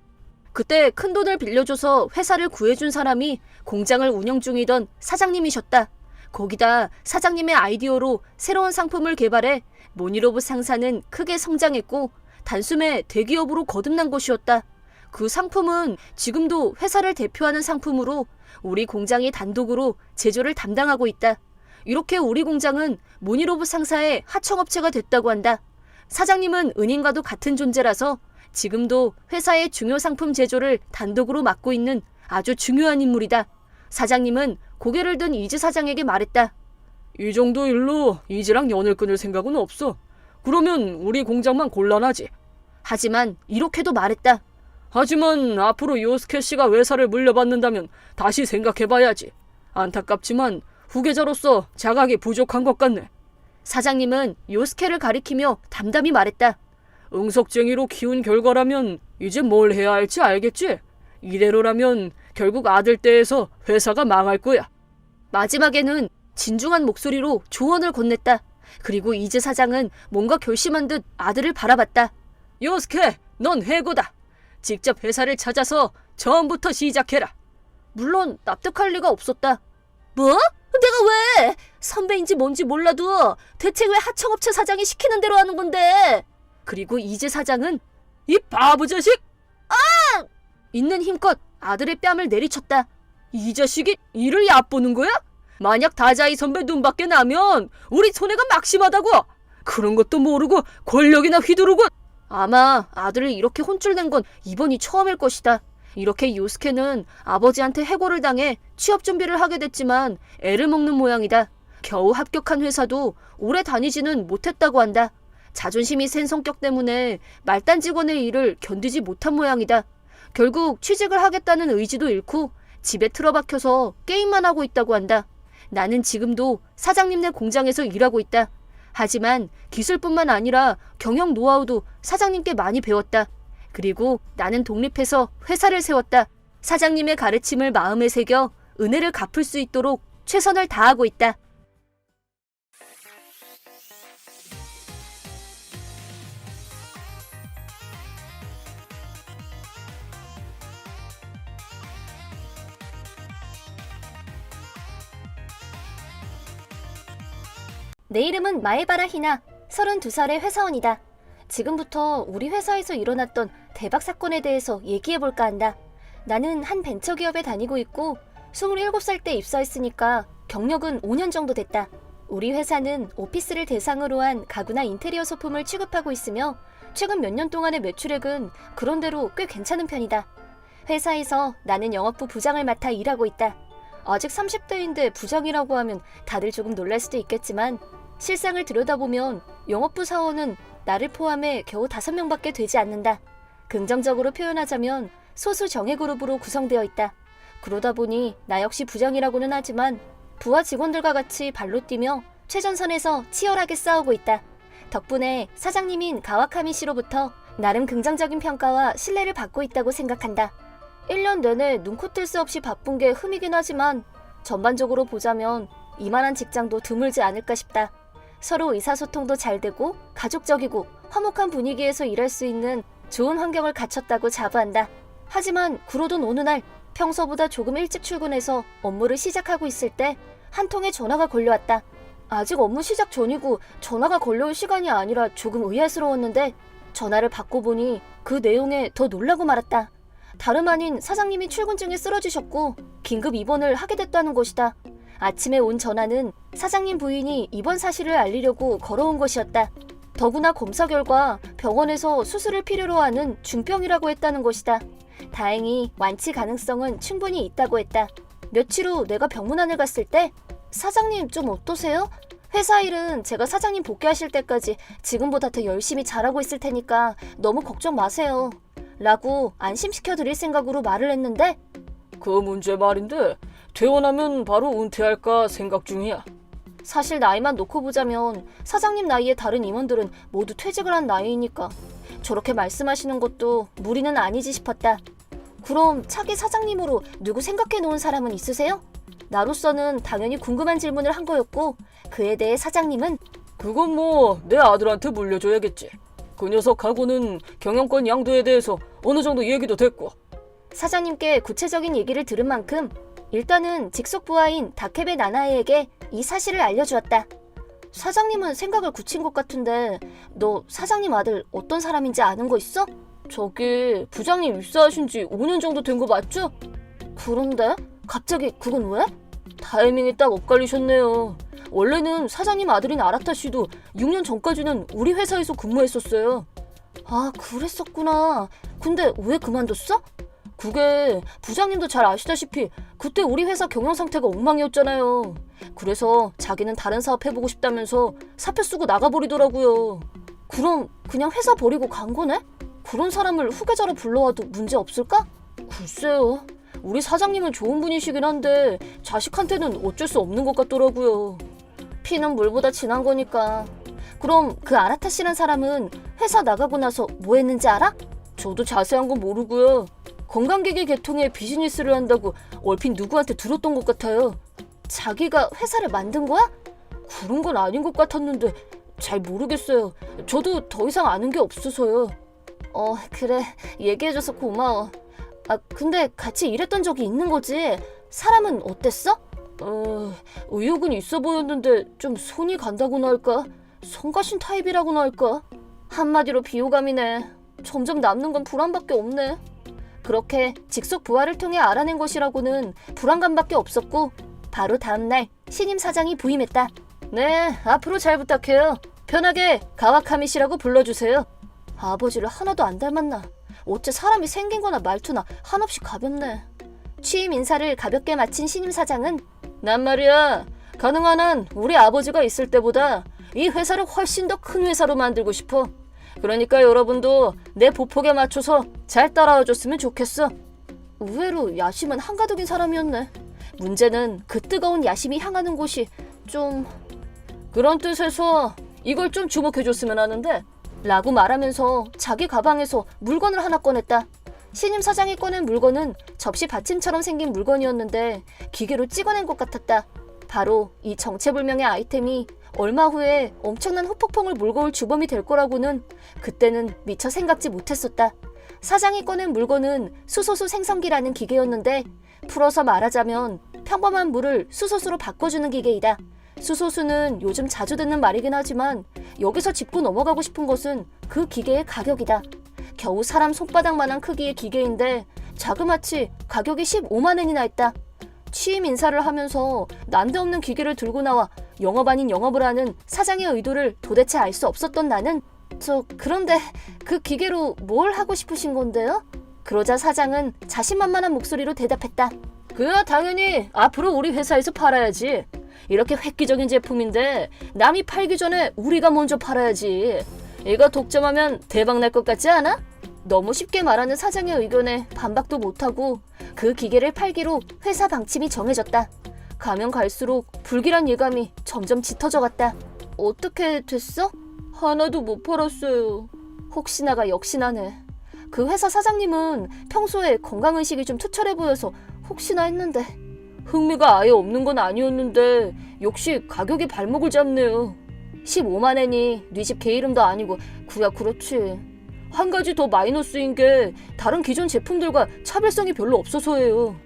그때 큰돈을 빌려줘서 회사를 구해준 사람이 공장을 운영 중이던 사장님이셨다. 거기다 사장님의 아이디어로 새로운 상품을 개발해 모니로봇 상사는 크게 성장했고 단숨에 대기업으로 거듭난 것이었다. 그 상품은 지금도 회사를 대표하는 상품으로 우리 공장이 단독으로 제조를 담당하고 있다. 이렇게 우리 공장은 모니로봇 상사의 하청업체가 됐다고 한다. 사장님은 은인과도 같은 존재라서 지금도 회사의 중요 상품 제조를 단독으로 맡고 있는 아주 중요한 인물이다. 사장님은 고개를 든 이즈 사장에게 말했다. 이 정도 일로 이즈랑 연을 끊을 생각은 없어. 그러면 우리 공장만 곤란하지. 하지만 이렇게도 말했다. 하지만 앞으로 요스케 씨가 회사를 물려받는다면 다시 생각해봐야지. 안타깝지만 후계자로서 자각이 부족한 것 같네. 사장님은 요스케를 가리키며 담담히 말했다. 응석쟁이로 키운 결과라면 이제 뭘 해야 할지 알겠지? 이대로라면 결국 아들 떼에서 회사가 망할 거야. 마지막에는 진중한 목소리로 조언을 건넸다. 그리고 이즈 사장은 뭔가 결심한 듯 아들을 바라봤다. 요스케, 넌 해고다. 직접 회사를 찾아서 처음부터 시작해라. 물론 납득할 리가 없었다. 뭐? 내가 왜? 선배인지 뭔지 몰라도 대체 왜 하청업체 사장이 시키는 대로 하는 건데? 그리고 이즈 사장은 이 바보 자식! 아! 있는 힘껏 아들의 뺨을 내리쳤다. 이 자식이 일을 얕보는 거야? 만약 다자이 선배 눈밖에 나면 우리 손해가 막심하다고! 그런 것도 모르고 권력이나 휘두르고! 아마 아들을 이렇게 혼쭐낸 건 이번이 처음일 것이다. 이렇게 요스케는 아버지한테 해고를 당해 취업 준비를 하게 됐지만 애를 먹는 모양이다. 겨우 합격한 회사도 오래 다니지는 못했다고 한다. 자존심이 센 성격 때문에 말단 직원의 일을 견디지 못한 모양이다. 결국 취직을 하겠다는 의지도 잃고 집에 틀어박혀서 게임만 하고 있다고 한다. 나는 지금도 사장님네 공장에서 일하고 있다. 하지만 기술뿐만 아니라 경영 노하우도 사장님께 많이 배웠다. 그리고 나는 독립해서 회사를 세웠다. 사장님의 가르침을 마음에 새겨 은혜를 갚을 수 있도록 최선을 다하고 있다. 내 이름은 마에바라 히나, 32살의 회사원이다. 지금부터 우리 회사에서 일어났던 대박 사건에 대해서 얘기해볼까 한다. 나는 한 벤처기업에 다니고 있고 27살 때 입사했으니까 경력은 5년 정도 됐다. 우리 회사는 오피스를 대상으로 한 가구나 인테리어 소품을 취급하고 있으며 최근 몇 년 동안의 매출액은 그런대로 꽤 괜찮은 편이다. 회사에서 나는 영업부 부장을 맡아 일하고 있다. 아직 30대인데 부장이라고 하면 다들 조금 놀랄 수도 있겠지만 실상을 들여다보면 영업부 사원은 나를 포함해 겨우 5명밖에 되지 않는다. 긍정적으로 표현하자면 소수 정예 그룹으로 구성되어 있다. 그러다 보니 나 역시 부장이라고는 하지만 부하 직원들과 같이 발로 뛰며 최전선에서 치열하게 싸우고 있다. 덕분에 사장님인 가와카미 씨로부터 나름 긍정적인 평가와 신뢰를 받고 있다고 생각한다. 1년 내내 눈코 뜰 새 없이 바쁜 게 흠이긴 하지만 전반적으로 보자면 이만한 직장도 드물지 않을까 싶다. 서로 의사소통도 잘 되고 가족적이고 화목한 분위기에서 일할 수 있는 좋은 환경을 갖췄다고 자부한다. 하지만 그러던 어느 날 평소보다 조금 일찍 출근해서 업무를 시작하고 있을 때 한 통의 전화가 걸려왔다. 아직 업무 시작 전이고 전화가 걸려올 시간이 아니라 조금 의아스러웠는데 전화를 받고 보니 그 내용에 더 놀라고 말았다. 다름 아닌 사장님이 출근 중에 쓰러지셨고 긴급 입원을 하게 됐다는 것이다. 아침에 온 전화는 사장님 부인이 입원 사실을 알리려고 걸어온 것이었다. 더구나 검사 결과 병원에서 수술을 필요로 하는 중병이라고 했다는 것이다. 다행히 완치 가능성은 충분히 있다고 했다. 며칠 후 내가 병문안을 갔을 때 사장님 좀 어떠세요? 회사 일은 제가 사장님 복귀하실 때까지 지금보다 더 열심히 잘하고 있을 테니까 너무 걱정 마세요. 라고 안심시켜 드릴 생각으로 말을 했는데 그 문제 말인데 퇴원하면 바로 은퇴할까 생각 중이야. 사실 나이만 놓고 보자면 사장님 나이의 다른 임원들은 모두 퇴직을 한 나이니까 저렇게 말씀하시는 것도 무리는 아니지 싶었다. 그럼 차기 사장님으로 누구 생각해 놓은 사람은 있으세요? 나로서는 당연히 궁금한 질문을 한 거였고 그에 대해 사장님은 그건 뭐 내 아들한테 물려줘야겠지. 그 녀석하고는 경영권 양도에 대해서 어느 정도 얘기도 됐고. 사장님께 구체적인 얘기를 들은 만큼 일단은 직속 부하인 다케베 나나에에게 이 사실을 알려주었다. 사장님은 생각을 굳힌 것 같은데 너 사장님 아들 어떤 사람인지 아는 거 있어? 저기 부장님 입사하신 지 5년 정도 된 거 맞죠? 그런데? 갑자기 그건 왜? 타이밍이 딱 엇갈리셨네요. 원래는 사장님 아들인 아라타 씨도 6년 전까지는 우리 회사에서 근무했었어요. 아, 그랬었구나. 근데 왜 그만뒀어? 그게 부장님도 잘 아시다시피 그때 우리 회사 경영 상태가 엉망이었잖아요. 그래서 자기는 다른 사업 해보고 싶다면서 사표 쓰고 나가버리더라고요. 그럼 그냥 회사 버리고 간 거네? 그런 사람을 후계자로 불러와도 문제 없을까? 글쎄요. 우리 사장님은 좋은 분이시긴 한데 자식한테는 어쩔 수 없는 것 같더라고요. 피는 물보다 진한 거니까. 그럼 그 아라타 씨란 사람은 회사 나가고 나서 뭐 했는지 알아? 저도 자세한 건 모르고요. 건강기기 계통의 비즈니스를 한다고 얼핏 누구한테 들었던 것 같아요. 자기가 회사를 만든 거야? 그런 건 아닌 것 같았는데 잘 모르겠어요. 저도 더 이상 아는 게 없어서요. 그래. 얘기해줘서 고마워. 아, 근데 같이 일했던 적이 있는 거지? 사람은 어땠어? 의욕은 있어 보였는데 좀 손이 간다고나 할까? 성가신 타입이라고나 할까? 한마디로 비호감이네. 점점 남는 건 불안밖에 없네. 그렇게 직속 부하를 통해 알아낸 것이라고는 불안감밖에 없었고 바로 다음날 신임 사장이 부임했다. 네, 앞으로 잘 부탁해요. 편하게 가와카미 씨라고 불러주세요. 아버지를 하나도 안 닮았나? 어째 사람이 생긴 거나 말투나 한없이 가볍네. 취임 인사를 가볍게 마친 신임 사장은 난 말이야, 가능한 한 우리 아버지가 있을 때보다 이 회사를 훨씬 더 큰 회사로 만들고 싶어. 그러니까 여러분도 내 보폭에 맞춰서 잘 따라와 줬으면 좋겠어. 의외로 야심은 한가득인 사람이었네. 문제는 그 뜨거운 야심이 향하는 곳이 좀... 그런 뜻에서 이걸 좀 주목해줬으면 하는데 라고 말하면서 자기 가방에서 물건을 하나 꺼냈다. 신임 사장이 꺼낸 물건은 접시 받침처럼 생긴 물건이었는데 기계로 찍어낸 것 같았다. 바로 이 정체불명의 아이템이 얼마 후에 엄청난 후폭풍을 몰고 올 주범이 될 거라고는 그때는 미처 생각지 못했었다. 사장이 꺼낸 물건은 수소수 생성기라는 기계였는데 풀어서 말하자면 평범한 물을 수소수로 바꿔주는 기계이다. 수소수는 요즘 자주 듣는 말이긴 하지만 여기서 짚고 넘어가고 싶은 것은 그 기계의 가격이다. 겨우 사람 손바닥만한 크기의 기계인데 자그마치 가격이 15만 엔이나 했다. 취임 인사를 하면서 난데없는 기계를 들고 나와 영업 아닌 영업을 하는 사장의 의도를 도대체 알 수 없었던 나는 그런데 그 기계로 뭘 하고 싶으신 건데요? 그러자 사장은 자신만만한 목소리로 대답했다. 그야 당연히 앞으로 우리 회사에서 팔아야지. 이렇게 획기적인 제품인데 남이 팔기 전에 우리가 먼저 팔아야지. 이거 독점하면 대박 날 것 같지 않아? 너무 쉽게 말하는 사장의 의견에 반박도 못하고 그 기계를 팔기로 회사 방침이 정해졌다. 가면 갈수록 불길한 예감이 점점 짙어져 갔다. 어떻게 됐어? 하나도 못 팔았어요. 혹시나가 역시나네. 그 회사 사장님은 평소에 건강의식이 좀 투철해 보여서 혹시나 했는데 흥미가 아예 없는 건 아니었는데 역시 가격이 발목을 잡네요. 15만 엔이 네 집 개 이름도 아니고 그야 그렇지. 한 가지 더 마이너스인 게 다른 기존 제품들과 차별성이 별로 없어서예요.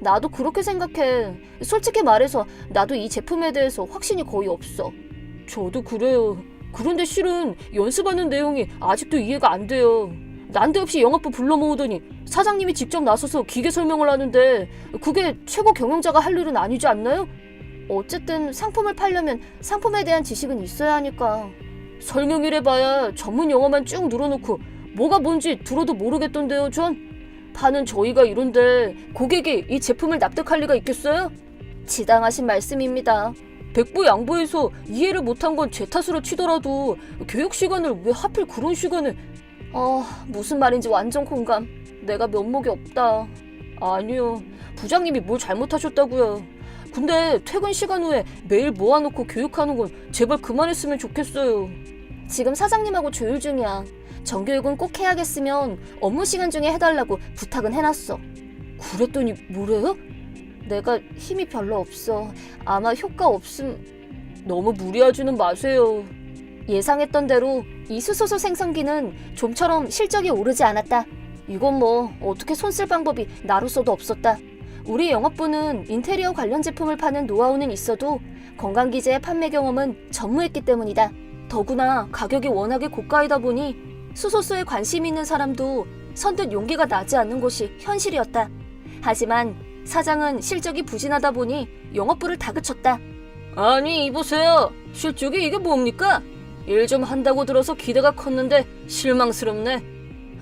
나도 그렇게 생각해. 솔직히 말해서 나도 이 제품에 대해서 확신이 거의 없어. 저도 그래요. 그런데 실은 연습하는 내용이 아직도 이해가 안 돼요. 난데없이 영업부 불러 모으더니 사장님이 직접 나서서 기계 설명을 하는데 그게 최고 경영자가 할 일은 아니지 않나요? 어쨌든 상품을 팔려면 상품에 대한 지식은 있어야 하니까. 설명이래봐야 전문 용어만 쭉 늘어놓고 뭐가 뭔지 들어도 모르겠던데요, 전. 파는 저희가 이런데 고객이 이 제품을 납득할 리가 있겠어요? 지당하신 말씀입니다. 백보양보해서 이해를 못한 건 제 탓으로 치더라도 교육 시간을 왜 하필 그런 시간에. 무슨 말인지 완전 공감. 내가 면목이 없다. 아니요, 부장님이 뭘 잘못하셨다고요. 근데 퇴근 시간 후에 매일 모아놓고 교육하는 건 제발 그만했으면 좋겠어요. 지금 사장님하고 조율 중이야. 정교육은 꼭 해야겠으면 업무 시간 중에 해달라고 부탁은 해놨어. 그랬더니 뭐래요? 내가 힘이 별로 없어. 아마 효과 없음. 너무 무리하지는 마세요. 예상했던 대로 이 수소수 생성기는 좀처럼 실적이 오르지 않았다. 이건 뭐 어떻게 손 쓸 방법이 나로서도 없었다. 우리 영업부는 인테리어 관련 제품을 파는 노하우는 있어도 건강기재의 판매 경험은 전무했기 때문이다. 더구나 가격이 워낙에 고가이다 보니 수소수에 관심이 있는 사람도 선뜻 용기가 나지 않는 것이 현실이었다. 하지만 사장은 실적이 부진하다 보니 영업부를 다그쳤다. 아니 이보세요. 실적이 이게 뭡니까? 일 좀 한다고 들어서 기대가 컸는데 실망스럽네.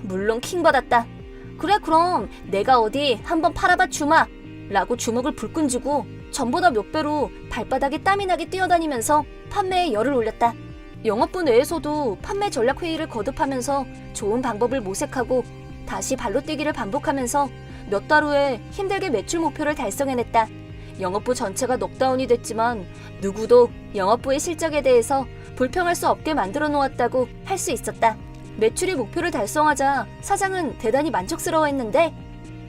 물론 킹받았다. 그래 그럼 내가 어디 한번 팔아봐 주마 라고 주먹을 불끈 쥐고 전보다 몇 배로 발바닥에 땀이 나게 뛰어다니면서 판매에 열을 올렸다. 영업부 내에서도 판매 전략 회의를 거듭하면서 좋은 방법을 모색하고 다시 발로 뛰기를 반복하면서 몇 달 후에 힘들게 매출 목표를 달성해냈다. 영업부 전체가 넉다운이 됐지만 누구도 영업부의 실적에 대해서 불평할 수 없게 만들어 놓았다고 할 수 있었다. 매출이 목표를 달성하자 사장은 대단히 만족스러워했는데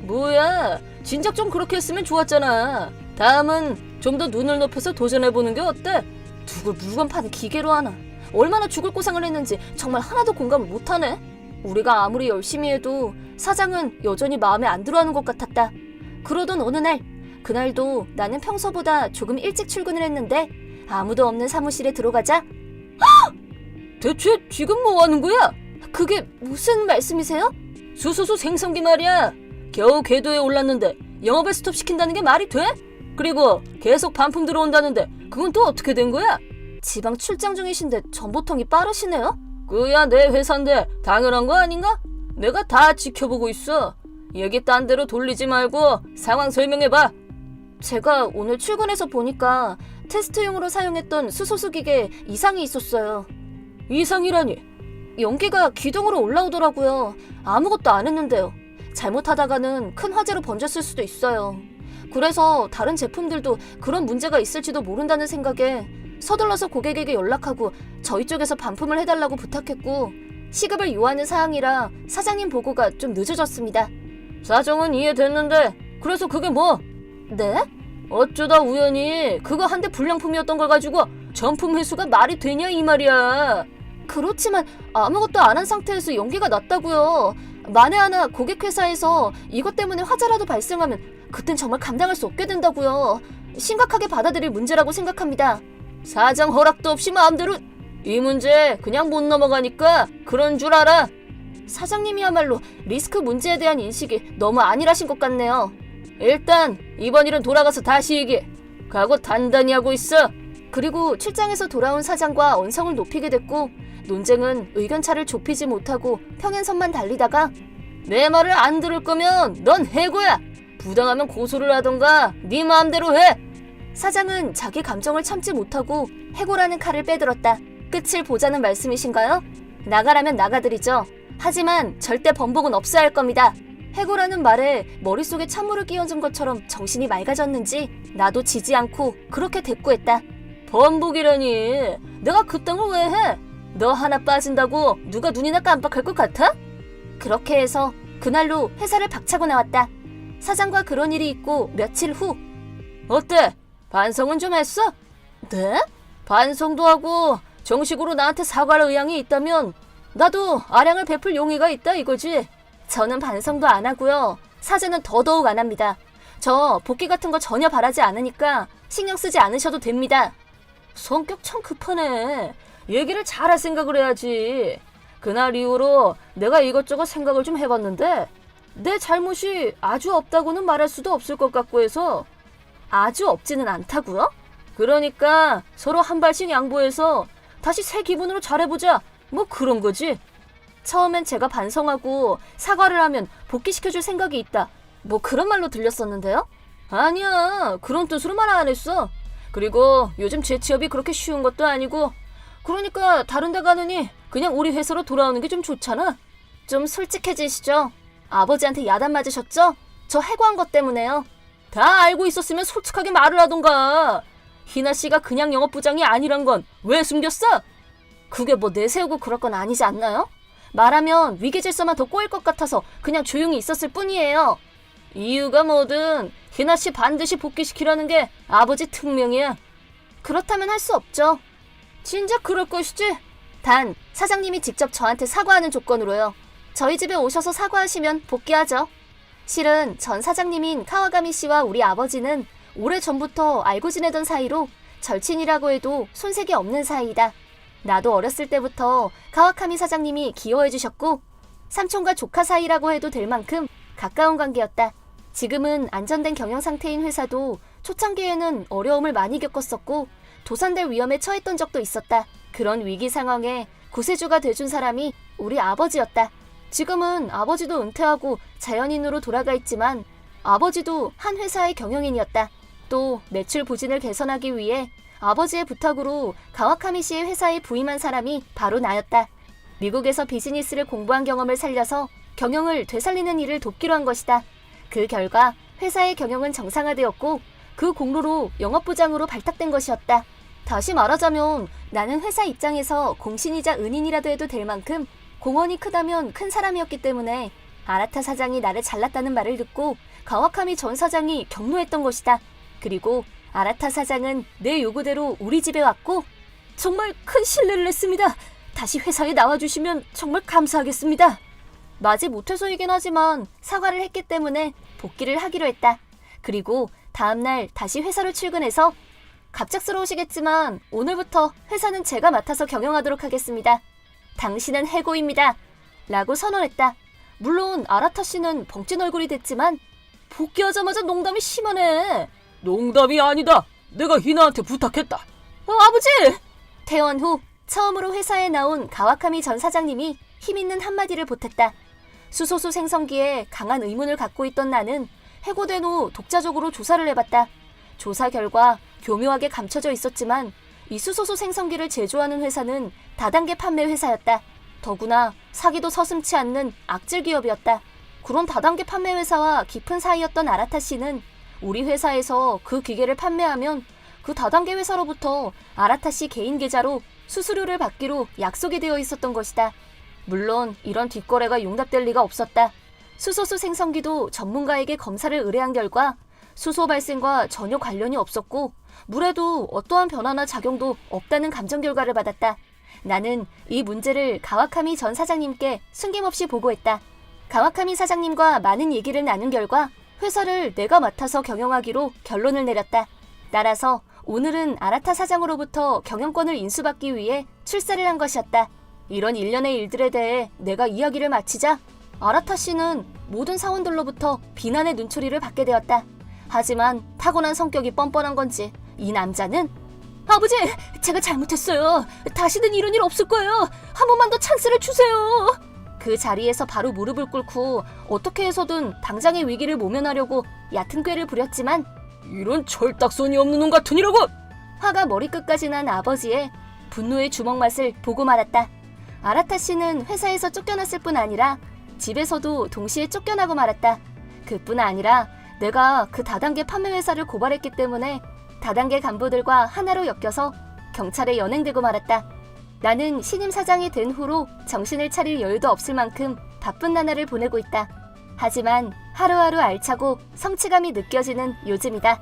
뭐야 진작 좀 그렇게 했으면 좋았잖아. 다음은 좀 더 눈을 높여서 도전해보는 게 어때? 누굴 물건 파는 기계로 하나. 얼마나 죽을 고생을 했는지 정말 하나도 공감을 못하네. 우리가 아무리 열심히 해도 사장은 여전히 마음에 안 들어하는 것 같았다. 그러던 어느 날 그날도 나는 평소보다 조금 일찍 출근을 했는데 아무도 없는 사무실에 들어가자 대체 지금 뭐 하는 거야? 그게 무슨 말씀이세요? 수소수 생성기 말이야. 겨우 궤도에 올랐는데 영업을 스톱시킨다는 게 말이 돼? 그리고 계속 반품 들어온다는데 그건 또 어떻게 된 거야? 지방 출장 중이신데 전보통이 빠르시네요? 그야 내 회사인데 당연한 거 아닌가? 내가 다 지켜보고 있어. 얘기 딴 데로 돌리지 말고 상황 설명해봐. 제가 오늘 출근해서 보니까 테스트용으로 사용했던 수소수 기계에 이상이 있었어요. 이상이라니? 연기가 기둥으로 올라오더라고요. 아무것도 안 했는데요. 잘못하다가는 큰 화재로 번졌을 수도 있어요. 그래서 다른 제품들도 그런 문제가 있을지도 모른다는 생각에 서둘러서 고객에게 연락하고 저희 쪽에서 반품을 해달라고 부탁했고 시급을 요하는 사항이라 사장님 보고가 좀 늦어졌습니다. 사정은 이해됐는데 그래서 그게 뭐? 네? 어쩌다 우연히 그거 한 대 불량품이었던 걸 가지고 전품 회수가 말이 되냐 이 말이야. 그렇지만 아무것도 안 한 상태에서 연기가 났다고요. 만에 하나 고객회사에서 이것 때문에 화재라도 발생하면 그땐 정말 감당할 수 없게 된다고요. 심각하게 받아들일 문제라고 생각합니다. 사장 허락도 없이 마음대로 이 문제 그냥 못 넘어가니까 그런 줄 알아. 사장님이야말로 리스크 문제에 대한 인식이 너무 안일하신 것 같네요. 일단 이번 일은 돌아가서 다시 얘기해. 각오 단단히 하고 있어. 그리고 출장에서 돌아온 사장과 언성을 높이게 됐고 논쟁은 의견차를 좁히지 못하고 평행선만 달리다가 내 말을 안 들을 거면 넌 해고야. 부당하면 고소를 하던가 네 마음대로 해. 사장은 자기 감정을 참지 못하고 해고라는 칼을 빼들었다. 끝을 보자는 말씀이신가요? 나가라면 나가드리죠. 하지만 절대 번복은 없어야 할 겁니다. 해고라는 말에 머릿속에 찬물을 끼얹은 것처럼 정신이 맑아졌는지 나도 지지 않고 그렇게 대꾸했다. 번복이라니. 내가 그딴 걸 왜 해? 너 하나 빠진다고 누가 눈이나 깜빡할 것 같아? 그렇게 해서 그날로 회사를 박차고 나왔다. 사장과 그런 일이 있고 며칠 후. 어때? 반성은 좀 했어? 네? 반성도 하고 정식으로 나한테 사과할 의향이 있다면 나도 아량을 베풀 용의가 있다 이거지. 저는 반성도 안 하고요. 사죄는 더더욱 안 합니다. 저 복귀 같은 거 전혀 바라지 않으니까 신경 쓰지 않으셔도 됩니다. 성격 참 급하네. 얘기를 잘할 생각을 해야지. 그날 이후로 내가 이것저것 생각을 좀 해봤는데 내 잘못이 아주 없다고는 말할 수도 없을 것 같고 해서. 아주 없지는 않다고요? 그러니까 서로 한 발씩 양보해서 다시 새 기분으로 잘해보자. 뭐 그런 거지. 처음엔 제가 반성하고 사과를 하면 복귀시켜줄 생각이 있다. 뭐 그런 말로 들렸었는데요? 아니야. 그런 뜻으로 말 안 했어. 그리고 요즘 재취업이 그렇게 쉬운 것도 아니고 그러니까 다른 데 가느니 그냥 우리 회사로 돌아오는 게 좀 좋잖아. 좀 솔직해지시죠. 아버지한테 야단 맞으셨죠? 저 해고한 것 때문에요. 다 알고 있었으면 솔직하게 말을 하던가. 희나 씨가 그냥 영업부장이 아니란 건 왜 숨겼어? 그게 뭐 내세우고 그럴 건 아니지 않나요? 말하면 위계질서만 더 꼬일 것 같아서 그냥 조용히 있었을 뿐이에요. 이유가 뭐든 희나 씨 반드시 복귀시키라는 게 아버지 특명이야. 그렇다면 할 수 없죠. 진짜 그럴 것이지? 단 사장님이 직접 저한테 사과하는 조건으로요. 저희 집에 오셔서 사과하시면 복귀하죠. 실은 전 사장님인 카와가미 씨와 우리 아버지는 오래전부터 알고 지내던 사이로 절친이라고 해도 손색이 없는 사이이다. 나도 어렸을 때부터 카와카미 사장님이 기여해 주셨고 삼촌과 조카 사이라고 해도 될 만큼 가까운 관계였다. 지금은 안전된 경영 상태인 회사도 초창기에는 어려움을 많이 겪었었고 도산될 위험에 처했던 적도 있었다. 그런 위기 상황에 구세주가 돼준 사람이 우리 아버지였다. 지금은 아버지도 은퇴하고 자연인으로 돌아가 있지만 아버지도 한 회사의 경영인이었다. 또 매출 부진을 개선하기 위해 아버지의 부탁으로 가와카미 씨의 회사에 부임한 사람이 바로 나였다. 미국에서 비즈니스를 공부한 경험을 살려서 경영을 되살리는 일을 돕기로 한 것이다. 그 결과 회사의 경영은 정상화되었고 그 공로로 영업부장으로 발탁된 것이었다. 다시 말하자면 나는 회사 입장에서 공신이자 은인이라도 해도 될 만큼 공헌이 크다면 큰 사람이었기 때문에 아라타 사장이 나를 잘랐다는 말을 듣고 가와카미 전 사장이 격노했던 것이다. 그리고 아라타 사장은 내 요구대로 우리 집에 왔고 정말 큰 신뢰를 했습니다. 다시 회사에 나와주시면 정말 감사하겠습니다. 마지 못해서이긴 하지만 사과를 했기 때문에 복귀를 하기로 했다. 그리고 다음날 다시 회사로 출근해서 갑작스러우시겠지만 오늘부터 회사는 제가 맡아서 경영하도록 하겠습니다. 당신은 해고입니다. 라고 선언했다. 물론 아라타 씨는 벙찐 얼굴이 됐지만 복귀하자마자 농담이 심하네. 농담이 아니다. 내가 희나한테 부탁했다. 아버지! 퇴원 후 처음으로 회사에 나온 가와카미 전 사장님이 힘있는 한마디를 보탰다. 수소수 생성기에 강한 의문을 갖고 있던 나는 해고된 후 독자적으로 조사를 해봤다. 조사 결과 교묘하게 감춰져 있었지만 이 수소수 생성기를 제조하는 회사는 다단계 판매 회사였다. 더구나 사기도 서슴치 않는 악질 기업이었다. 그런 다단계 판매 회사와 깊은 사이였던 아라타 씨는 우리 회사에서 그 기계를 판매하면 그 다단계 회사로부터 아라타 씨 개인 계좌로 수수료를 받기로 약속이 되어 있었던 것이다. 물론 이런 뒷거래가 용납될 리가 없었다. 수소수 생성기도 전문가에게 검사를 의뢰한 결과 수소 발생과 전혀 관련이 없었고 물에도 어떠한 변화나 작용도 없다는 감정 결과를 받았다. 나는 이 문제를 가와카미 전 사장님께 숨김없이 보고했다. 가와카미 사장님과 많은 얘기를 나눈 결과 회사를 내가 맡아서 경영하기로 결론을 내렸다. 따라서 오늘은 아라타 사장으로부터 경영권을 인수받기 위해 출사를 한 것이었다. 이런 일련의 일들에 대해 내가 이야기를 마치자 아라타 씨는 모든 사원들로부터 비난의 눈초리를 받게 되었다. 하지만 타고난 성격이 뻔뻔한 건지 이 남자는 아버지, 제가 잘못했어요. 다시는 이런 일 없을 거예요. 한 번만 더 찬스를 주세요. 그 자리에서 바로 무릎을 꿇고 어떻게 해서든 당장의 위기를 모면하려고 얕은 꾀를 부렸지만 이런 철딱선이 없는 놈 같은 이라고! 화가 머리끝까지 난 아버지의 분노의 주먹맛을 보고 말았다. 아라타 씨는 회사에서 쫓겨났을 뿐 아니라 집에서도 동시에 쫓겨나고 말았다. 그뿐 아니라 내가 그 다단계 판매 회사를 고발했기 때문에 다단계 간부들과 하나로 엮여서 경찰에 연행되고 말았다. 나는 신임 사장이 된 후로 정신을 차릴 여유도 없을 만큼 바쁜 나날을 보내고 있다. 하지만 하루하루 알차고 성취감이 느껴지는 요즘이다.